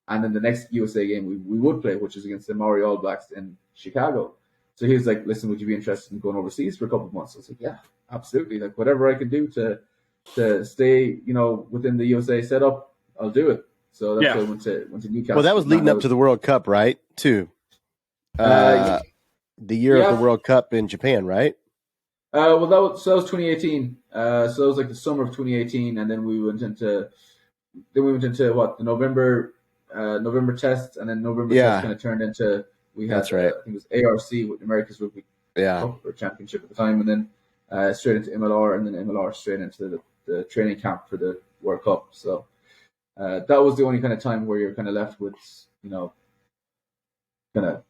and then the next USA game we would play, which is against the Maori All Blacks in Chicago. So he was like, listen, would you be interested in going overseas for a couple of months? I was like, yeah, absolutely. Like whatever I can do to stay, you know, within the USA setup, I'll do it. So that's why I went to Newcastle. Well, that was leading up to the World Cup, right? Too. The year of the World Cup in Japan, right? Well, that was 2018. So that was like the summer of 2018, and then we went into what, the November tests, and then November tests kind of turned into that's right. I think it was ARC with America's Rugby Cup or Championship at the time, and then straight into MLR, and then MLR straight into the training camp for the World Cup. So that was the only kind of time where you're kind of left with, you know, kind of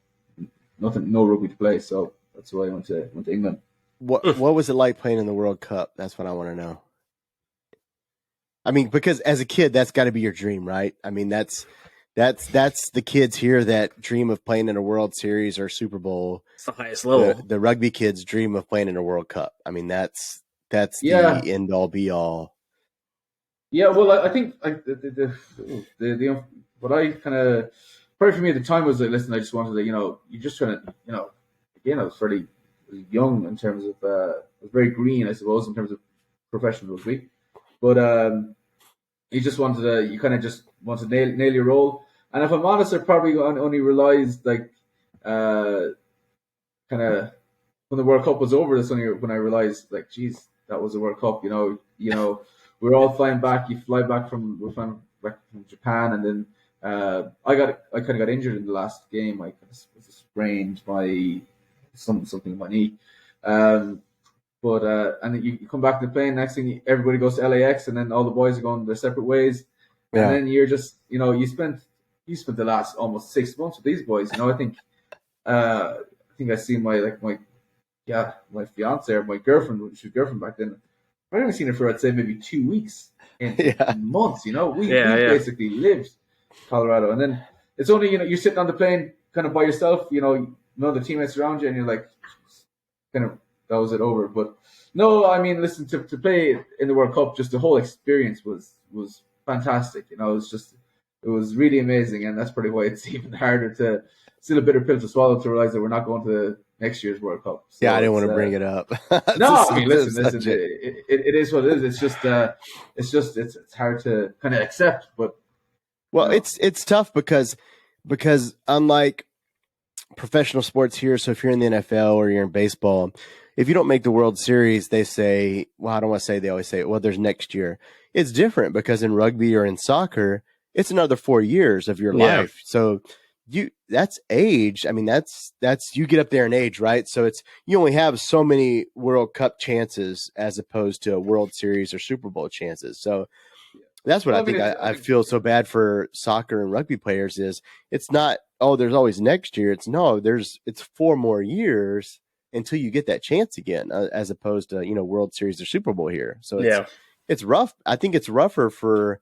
no rugby to play. So that's why I went to England. What was it like playing in the World Cup? That's what I want to know. I mean, because as a kid, that's got to be your dream, right? I mean, that's the kids here that dream of playing in a World Series or Super Bowl. It's the highest level. The rugby kids dream of playing in a World Cup. I mean, that's the end all be all. Yeah, well, I think the what I kind of probably for me at the time was like, listen, I just wanted to, you know, you're just trying to, you know, again, I was fairly young in terms of I was very green, I suppose, in terms of professional rugby, but you kind of just want to nail your role. And if I'm honest, I probably only realized like kind of when the World Cup was over. That's only when I realized like, geez, that was a World Cup. You know, we're all flying back. You fly back we're flying back from Japan, and then I kind of got injured in the last game. I kind of sprained something in my knee. And then you come back to the plane. Next thing, everybody goes to LAX, and then all the boys are going their separate ways. Yeah. And then you're just, you know, you spent the last almost 6 months with these boys. You know, I think I see my fiance or my girlfriend. She was girlfriend back then. I've only seen her for, I'd say, maybe 2 weeks in months. You know, we basically lived Colorado, and then it's only, you know, you're sitting on the plane kind of by yourself. You know the teammates around you, and you're like, kind of, that was it over. But no, I mean, listen, to play in the World Cup, just the whole experience was fantastic. You know, it was really amazing, and that's probably why it's even harder still a bitter pill to swallow to realize that we're not going to next year's World Cup. So yeah, I didn't want to bring it up. No, I mean, listen, it is what it is. It's hard to kind of accept, but well, you know. It's tough because unlike professional sports here, so if you're in the NFL or you're in baseball, if you don't make the World Series, they say, well, I don't want to say, they always say, well, there's next year. It's different because in rugby or in soccer, it's another 4 years of your life. So that's age. I mean, that's you get up there in age, right? So you only have so many World Cup chances as opposed to World Series or Super Bowl chances. So that's what I feel so bad for soccer and rugby players is it's not, oh, there's always next year. It's 4 more years until you get that chance again, as opposed to, you know, World Series or Super Bowl here. So it's rough. I think it's rougher for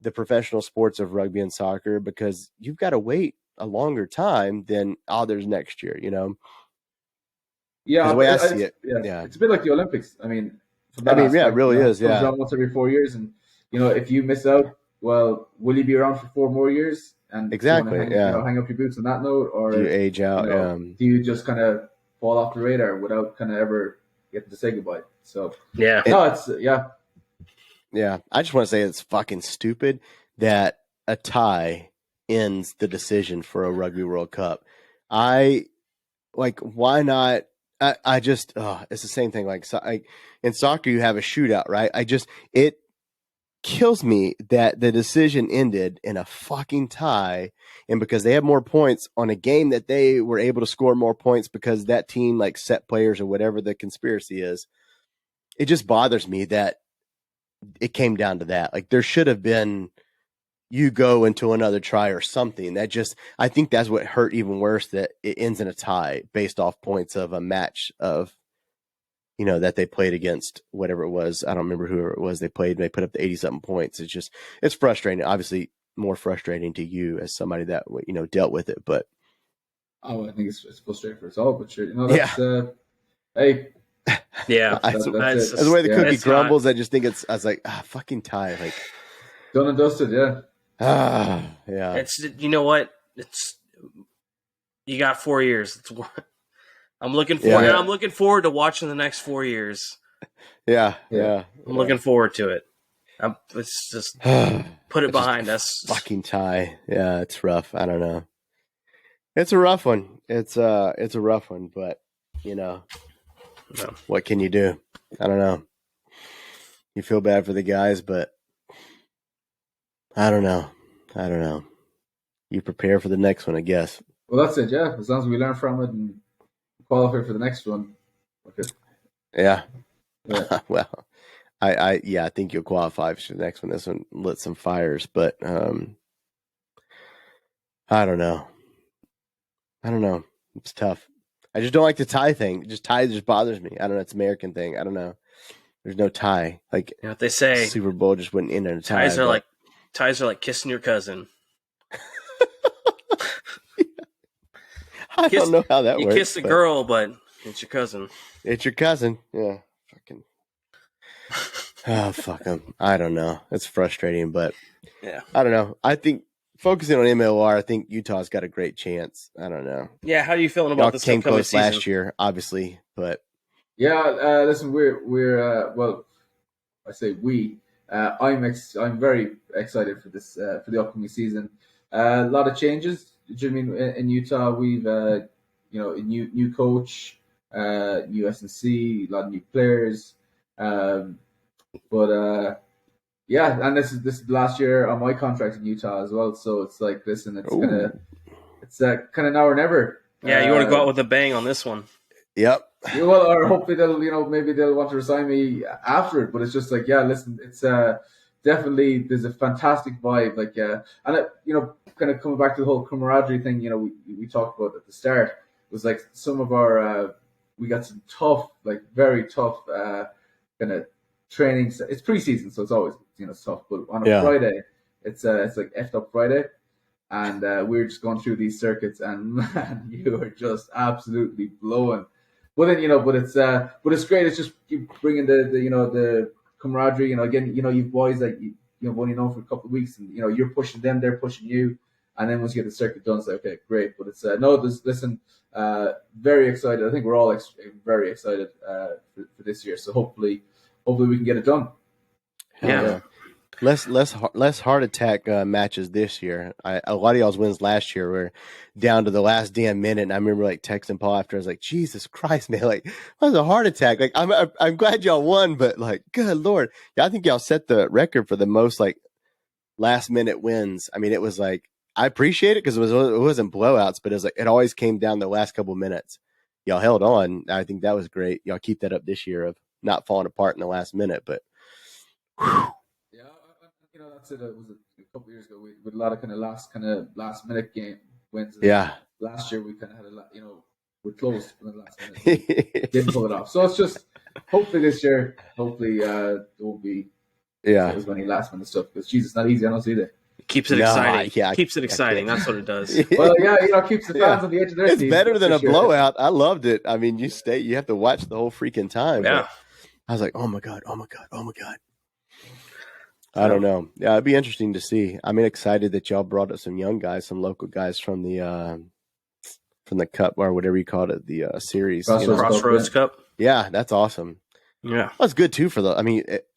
the professional sports of rugby and soccer because you've got to wait a longer time than, oh, there's next year, you know? Yeah. The way I see it. Yeah. It's a bit like the Olympics. I mean, it really is. Yeah. Once every 4 years. And, you know, if you miss out, well, will you be around for 4 more years? And exactly. do you want to hang up your boots on that note, or do you age out? do you just kind of fall off the radar without kind of ever getting to say goodbye? So it's Yeah, I just want to say it's fucking stupid that a tie ends the decision for a Rugby World Cup. Why not? I just, it's the same thing. Like in soccer, you have a shootout, right? It kills me that the decision ended in a fucking tie, and because they have more points on a game that they were able to score more points because that team like set players or whatever the conspiracy is. It just bothers me that it came down to that. Like there should have been, you go into another try or something. I think that's what hurt even worse, that it ends in a tie based off points of a match of, that they played against whatever it was. I don't remember whoever it was they played. And they put up the 80-something points. It's frustrating. Obviously more frustrating to you as somebody that, dealt with it, but. Oh, I think it's frustrating for us all, but sure. Hey, yeah, that's the way the cookie crumbles. I just think I was like, fucking tie, like done and dusted. Yeah. Yeah. It's, you know what? You got 4 years. I'm looking forward to watching the next 4 years. Yeah. I'm looking forward to it. It's just put it behind us. Fucking tie. Yeah, it's rough. I don't know. It's a rough one. It's a rough one, but what can you do? I don't know. You feel bad for the guys, but I don't know. You prepare for the next one, I guess. Well, that's it. Yeah, as long as we learn from it and qualify for the next one. Okay. Yeah. Well, I think you'll qualify for the next one. This one lit some fires, but I don't know. It's tough. I just don't like the tie thing. Tie just bothers me. I don't know. It's an American thing. I don't know. There's no tie. Like, what they say, Super Bowl just wouldn't end in a tie. Ties are like kissing your cousin. I don't know how that works. You kiss a girl, but it's your cousin. It's your cousin. Yeah. Fucking. Oh, fuck them. I don't know. It's frustrating, but yeah. I don't know. I think focusing on MLR, I think Utah's got a great chance. I don't know. Yeah. How are you feeling about this came close season? last year, obviously, but. Yeah. Listen, we're well, I say we. I'm very excited for this for the upcoming season. A lot of changes. Do you know what I mean? In Utah, we've a new coach, new S&C, a lot of new players. But yeah, and this is the last year on my contract in Utah as well. So it's like, listen, it's kind of now or never. Yeah, you want to go out with a bang on this one. Yep. Well, or hopefully maybe they'll want to resign me after it. But it's just like, yeah, listen, it's definitely, there's a fantastic vibe. Like, and it, kind of coming back to the whole camaraderie thing, we talked about at the start, was like some of our, we got some tough, like very tough kind of trainings. It's preseason, so it's always, it's tough. But on a Friday, it's like effed up Friday. And we're just going through these circuits, and man, you are just absolutely blowing. But then, but it's great. It's just keep bringing the camaraderie. Again, you've boys that you've only known for a couple of weeks, and you're pushing them, they're pushing you, and then once you get the circuit done, it's like, okay, great. But it's very excited. I think we're all very excited for this year. So hopefully we can get it done. Yeah. Less heart attack matches this year. A lot of y'all's wins last year were down to the last damn minute, and I remember like texting Paul after. I was like, Jesus Christ, man! Like, what was a heart attack? Like, I'm glad y'all won, but like, good Lord, I think y'all set the record for the most like last minute wins. I mean, it was like, I appreciate it because it wasn't blowouts, but it was like it always came down the last couple minutes. Y'all held on. I think that was great. Y'all keep that up this year of not falling apart in the last minute, but. Whew. That's it. It was a couple of years ago with a lot of last minute game wins. Yeah. Last year we kind of had a lot. We're close in the last minute. Didn't pull it off. So it's just hopefully this year. Hopefully there won't be as many last minute stuff, because Jesus, it's not easy. I don't see that. Keeps it exciting. Yeah, keeps it exciting. That's what it does. Well, yeah, keeps the fans on the edge of their seats. It's better than a blowout. I loved it. I mean, you have to watch the whole freaking time. Yeah. I was like, oh my god. I don't know. Yeah, it'd be interesting to see. I'm excited that y'all brought up some young guys, some local guys from the cup or whatever you called it, the series. Crossroads Cup. Yeah, that's awesome. Yeah, well, it's good too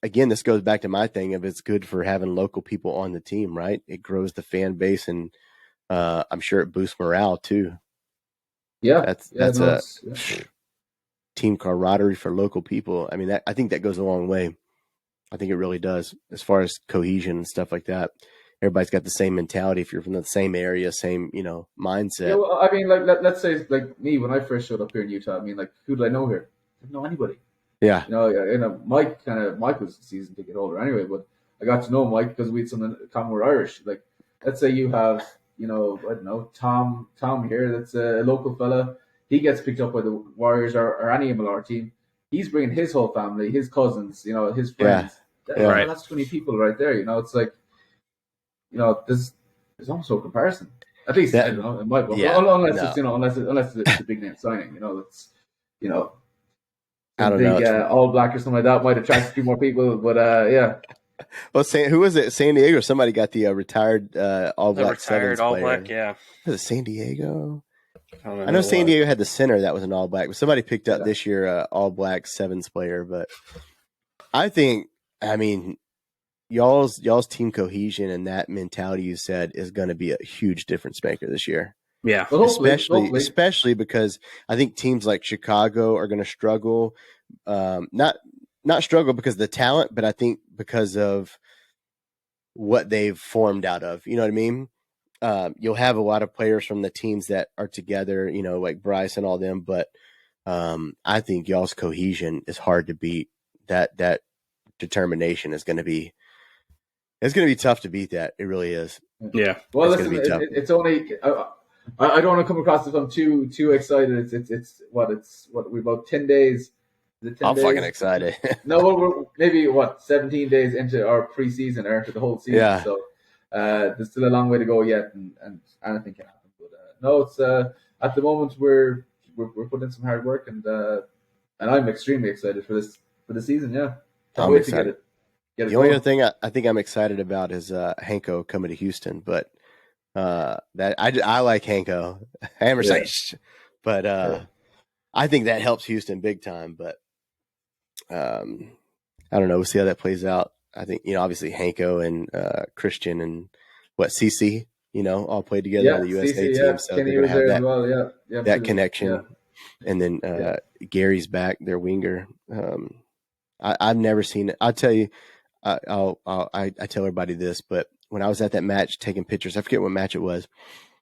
again, this goes back to my thing of it's good for having local people on the team, right? It grows the fan base, and I'm sure it boosts morale too. Yeah, that's a team camaraderie for local people. I mean, I think that goes a long way. I think it really does as far as cohesion and stuff like that. Everybody's got the same mentality. If you're from the same area, same, mindset. Yeah, well, I mean, let's say like me when I first showed up here in Utah. I mean, like, who did I know here? I didn't know anybody. Yeah. Mike was a season ticket holder anyway, but I got to know Mike because we had some common with Irish. Like, let's say you have, I don't know, Tom here. That's a local fella. He gets picked up by the Warriors or any MLR team. He's bringing his whole family, his cousins, his friends. Yeah. That's 20 people right there. It's like, there's almost no comparison. At least I don't know. It might be, unless it's a big name signing. It's I don't know. All Black or something like that might attract a few more people, but yeah. Well, who was it? San Diego. Somebody got the retired All Black. Retired All Black. Yeah. Was it San Diego? I know San Diego had the center that was an All Black, but somebody picked up this year All Black Sevens player. But I think, y'all's team cohesion and that mentality you said is going to be a huge difference maker this year. Yeah, well, especially because I think teams like Chicago are going to struggle. Not struggle because of the talent, but I think because of what they've formed out of. You know what I mean? You'll have a lot of players from the teams that are together, like Bryce and all them. But I think y'all's cohesion is hard to beat. That determination is going to be. It's going to be tough to beat that. It really is. Yeah. Well, listen, it's only. I don't want to come across if I'm too excited. It's we're about 10 days. I'm fucking excited. No, we're maybe 17 days into our preseason or into the whole season. Yeah. So there's still a long way to go yet, and anything can happen. But no, it's at the moment we're putting in some hard work, and I'm extremely excited for the season. Yeah, I'm excited. The only other thing I think I'm excited about is Hanko coming to Houston, but that I like Hanko Hammerside, but I think that helps Houston big time. But I don't know. We'll see how that plays out. I think obviously Hanko and Christian and CC, all played together on the USA team, so Kenny they're gonna have that that connection. And then Gary's back, their winger. I've never seen it. I'll tell you. I tell everybody this, but when I was at that match taking pictures, I forget what match it was.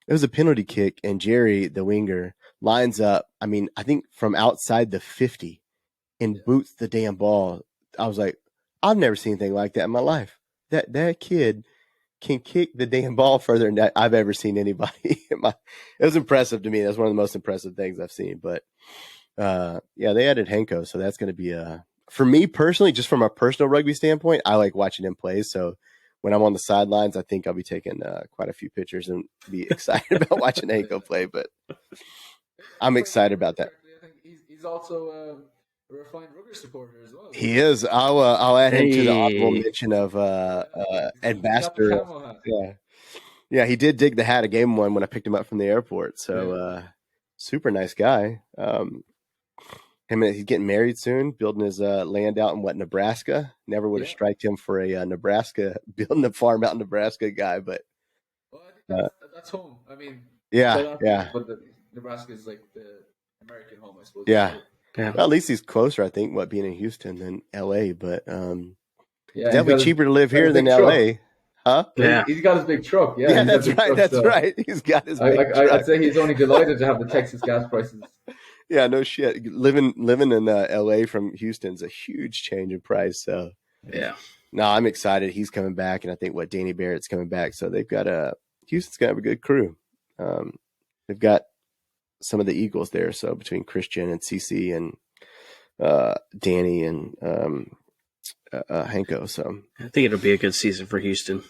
It was a penalty kick, and Jerry, the winger, lines up. I think from outside the 50 and boots the damn ball. I was like, I've never seen anything like that in my life. That kid can kick the damn ball further than I've ever seen anybody. It was impressive to me. That's one of the most impressive things I've seen. But they added Hanko, so that's going to be for me personally, just from a personal rugby standpoint, I like watching him play. So when I'm on the sidelines, I think I'll be taking quite a few pictures and be excited about watching Hanko play. But I'm excited about that. I think he's also a refined rugby supporter as well. He is. I'll add him to the honorable mention of ambassador. Yeah. He did dig the hat a game one when I picked him up from the airport. So super nice guy. He's getting married soon, building his land out in Nebraska. Never would have striked him for a Nebraska, building a farm out in Nebraska guy, but I think that's home. I mean, But Nebraska is like the American home, I suppose. Yeah. Well, at least he's closer, I think, being in Houston than LA, but definitely cheaper to live here than LA. Huh? Yeah. He's got his big truck. Yeah, that's right. That's right. He's got his big truck. I'd say he's only delighted to have the Texas gas prices. Yeah, no shit. Living in LA from Houston's a huge change in price. So yeah, no, I'm excited. He's coming back, and I think Danny Barrett's coming back. So they've got Houston's gonna have a good crew. They've got some of the Eagles there. So between Christian and CC and Danny and Hanko. So I think it'll be a good season for Houston.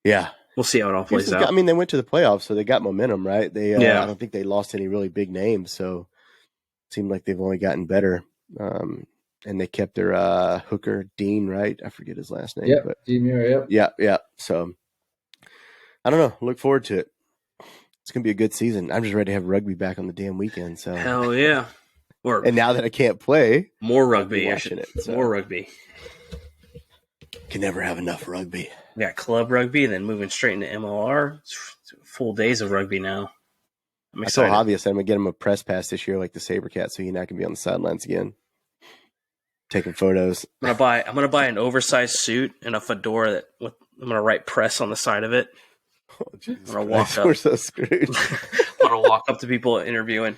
Yeah. We'll see how it all plays out. They went to the playoffs, so they got momentum, right? I don't think they lost any really big names, so it seemed like they've only gotten better. and they kept their hooker Dean, right? I forget his last name. Yeah, but Dean Muir, yeah. So I don't know. Look forward to it. It's gonna be a good season. I'm just ready to have rugby back on the damn weekend. So hell yeah. And now that I can't play, more rugby. Watching it. So. More rugby. Can never have enough rugby. We got club rugby, then moving straight into MLR. It's full days of rugby now. I'm excited. I told Javier I'm gonna get him a press pass this year, like the Sabercat, so he and I can be on the sidelines again, taking photos. I'm gonna buy an oversized suit and a fedora I'm gonna write press on the side of it. Oh, I'm gonna walk up. We're so screwed. I'm gonna walk up to people interviewing.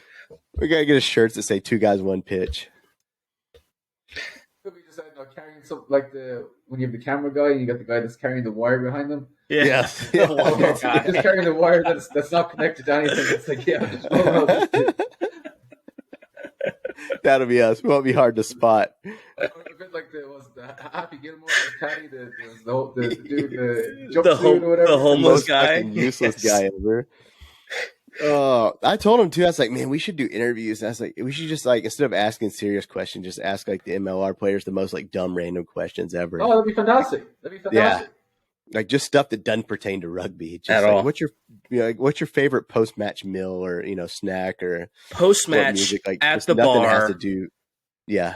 We gotta get us shirts that say 2 guys, 1 pitch. Could be just carrying something like when you have the camera guy and you got the guy that's carrying the wire behind them. Yeah. Just carrying the wire that's not connected to anything. It's like, just roll out this. That'll be us. It won't be hard to spot. A bit like the Happy Gilmore, the caddy, the dude, the jumpsuit or whatever. The homeless guy. Useless guy ever. I told him too. I was like, man, we should do interviews. And I was like, we should just instead of asking serious questions, just ask the MLR players the most dumb random questions ever. Oh, that'd be fantastic. Yeah, just stuff that doesn't pertain to rugby. Just at all. What's your favorite post match meal or snack or post match at the nothing bar? Has to do. Yeah,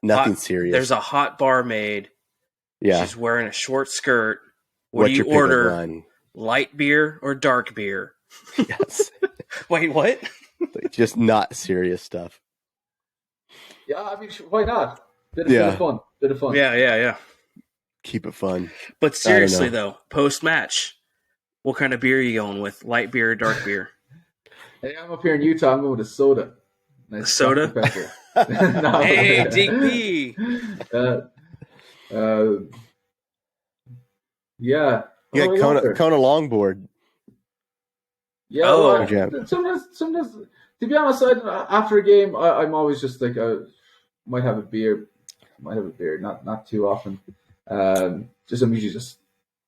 nothing serious. There's a hot barmaid. Yeah, she's wearing a short skirt. What do you order? Light beer or dark beer? Yes. Wait, what? Just not serious stuff. Yeah, I mean, why not? Bit of fun. Yeah. Keep it fun. But seriously, though, post match, what kind of beer are you going with? Light beer or dark beer? Hey, I'm up here in Utah. I'm going with a soda. Nice soda? No. Hey, DP. Yeah. You got Kona longboard. Yeah, sometimes, to be honest, after a game, I'm always just like, might have a beer, not too often. I'm usually just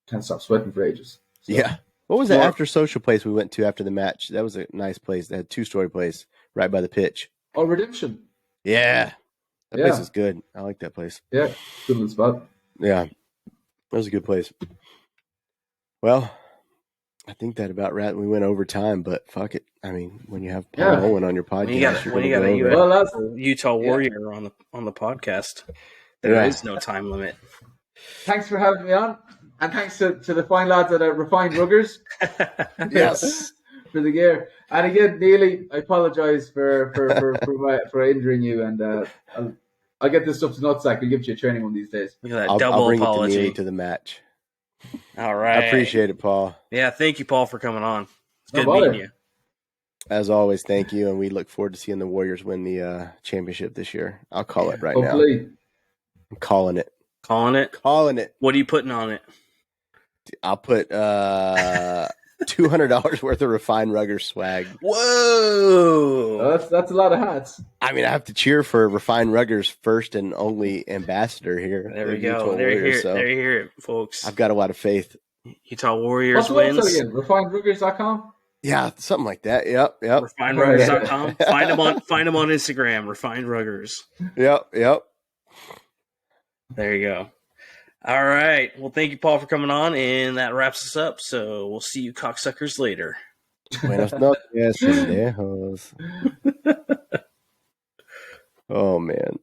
can't stop sweating for ages. So. Yeah. What was that after social place we went to after the match? That was a nice place. They had a 2-story place right by the pitch. Oh, Redemption. Yeah. That place is good. I like that place. Yeah. Good little spot. Yeah. That was a good place. Well, I think that about right. We went over time, but fuck it. I mean, when you have Paul Mullen on your podcast, when you got a Utah Warrior on the podcast, there is no time limit. Thanks for having me on, and thanks to the fine lads at Refined Ruggers. Yes, for the gear. And again, Neely, I apologise for injuring you, and I'll get this stuff to Nutsack. I'll give you a training one of these days. Look at that double I'll bring apology it to Neely to the match. All right. I appreciate it, Paul. Yeah, thank you, Paul, for coming on. It's good meeting you. As always, thank you, and we look forward to seeing the Warriors win the championship this year. I'll call it Hopefully. now. I'm calling it. Calling it? Calling it. What are you putting on it? I'll put $200 worth of Refined Ruggers swag. Whoa! That's a lot of hats. I mean, I have to cheer for Refined Ruggers' first and only ambassador here. There we go. There you hear it, folks. I've got a lot of faith. Utah Warriors wins. What's the website again? RefinedRuggers.com? Yeah, something like that. Yep. RefinedRuggers.com. Find them on Instagram. Refined Ruggers. Yep. There you go. All right. Well, thank you, Paul, for coming on, and that wraps us up. So we'll see you cocksuckers later. Buenas noches, pendejos. Oh, man.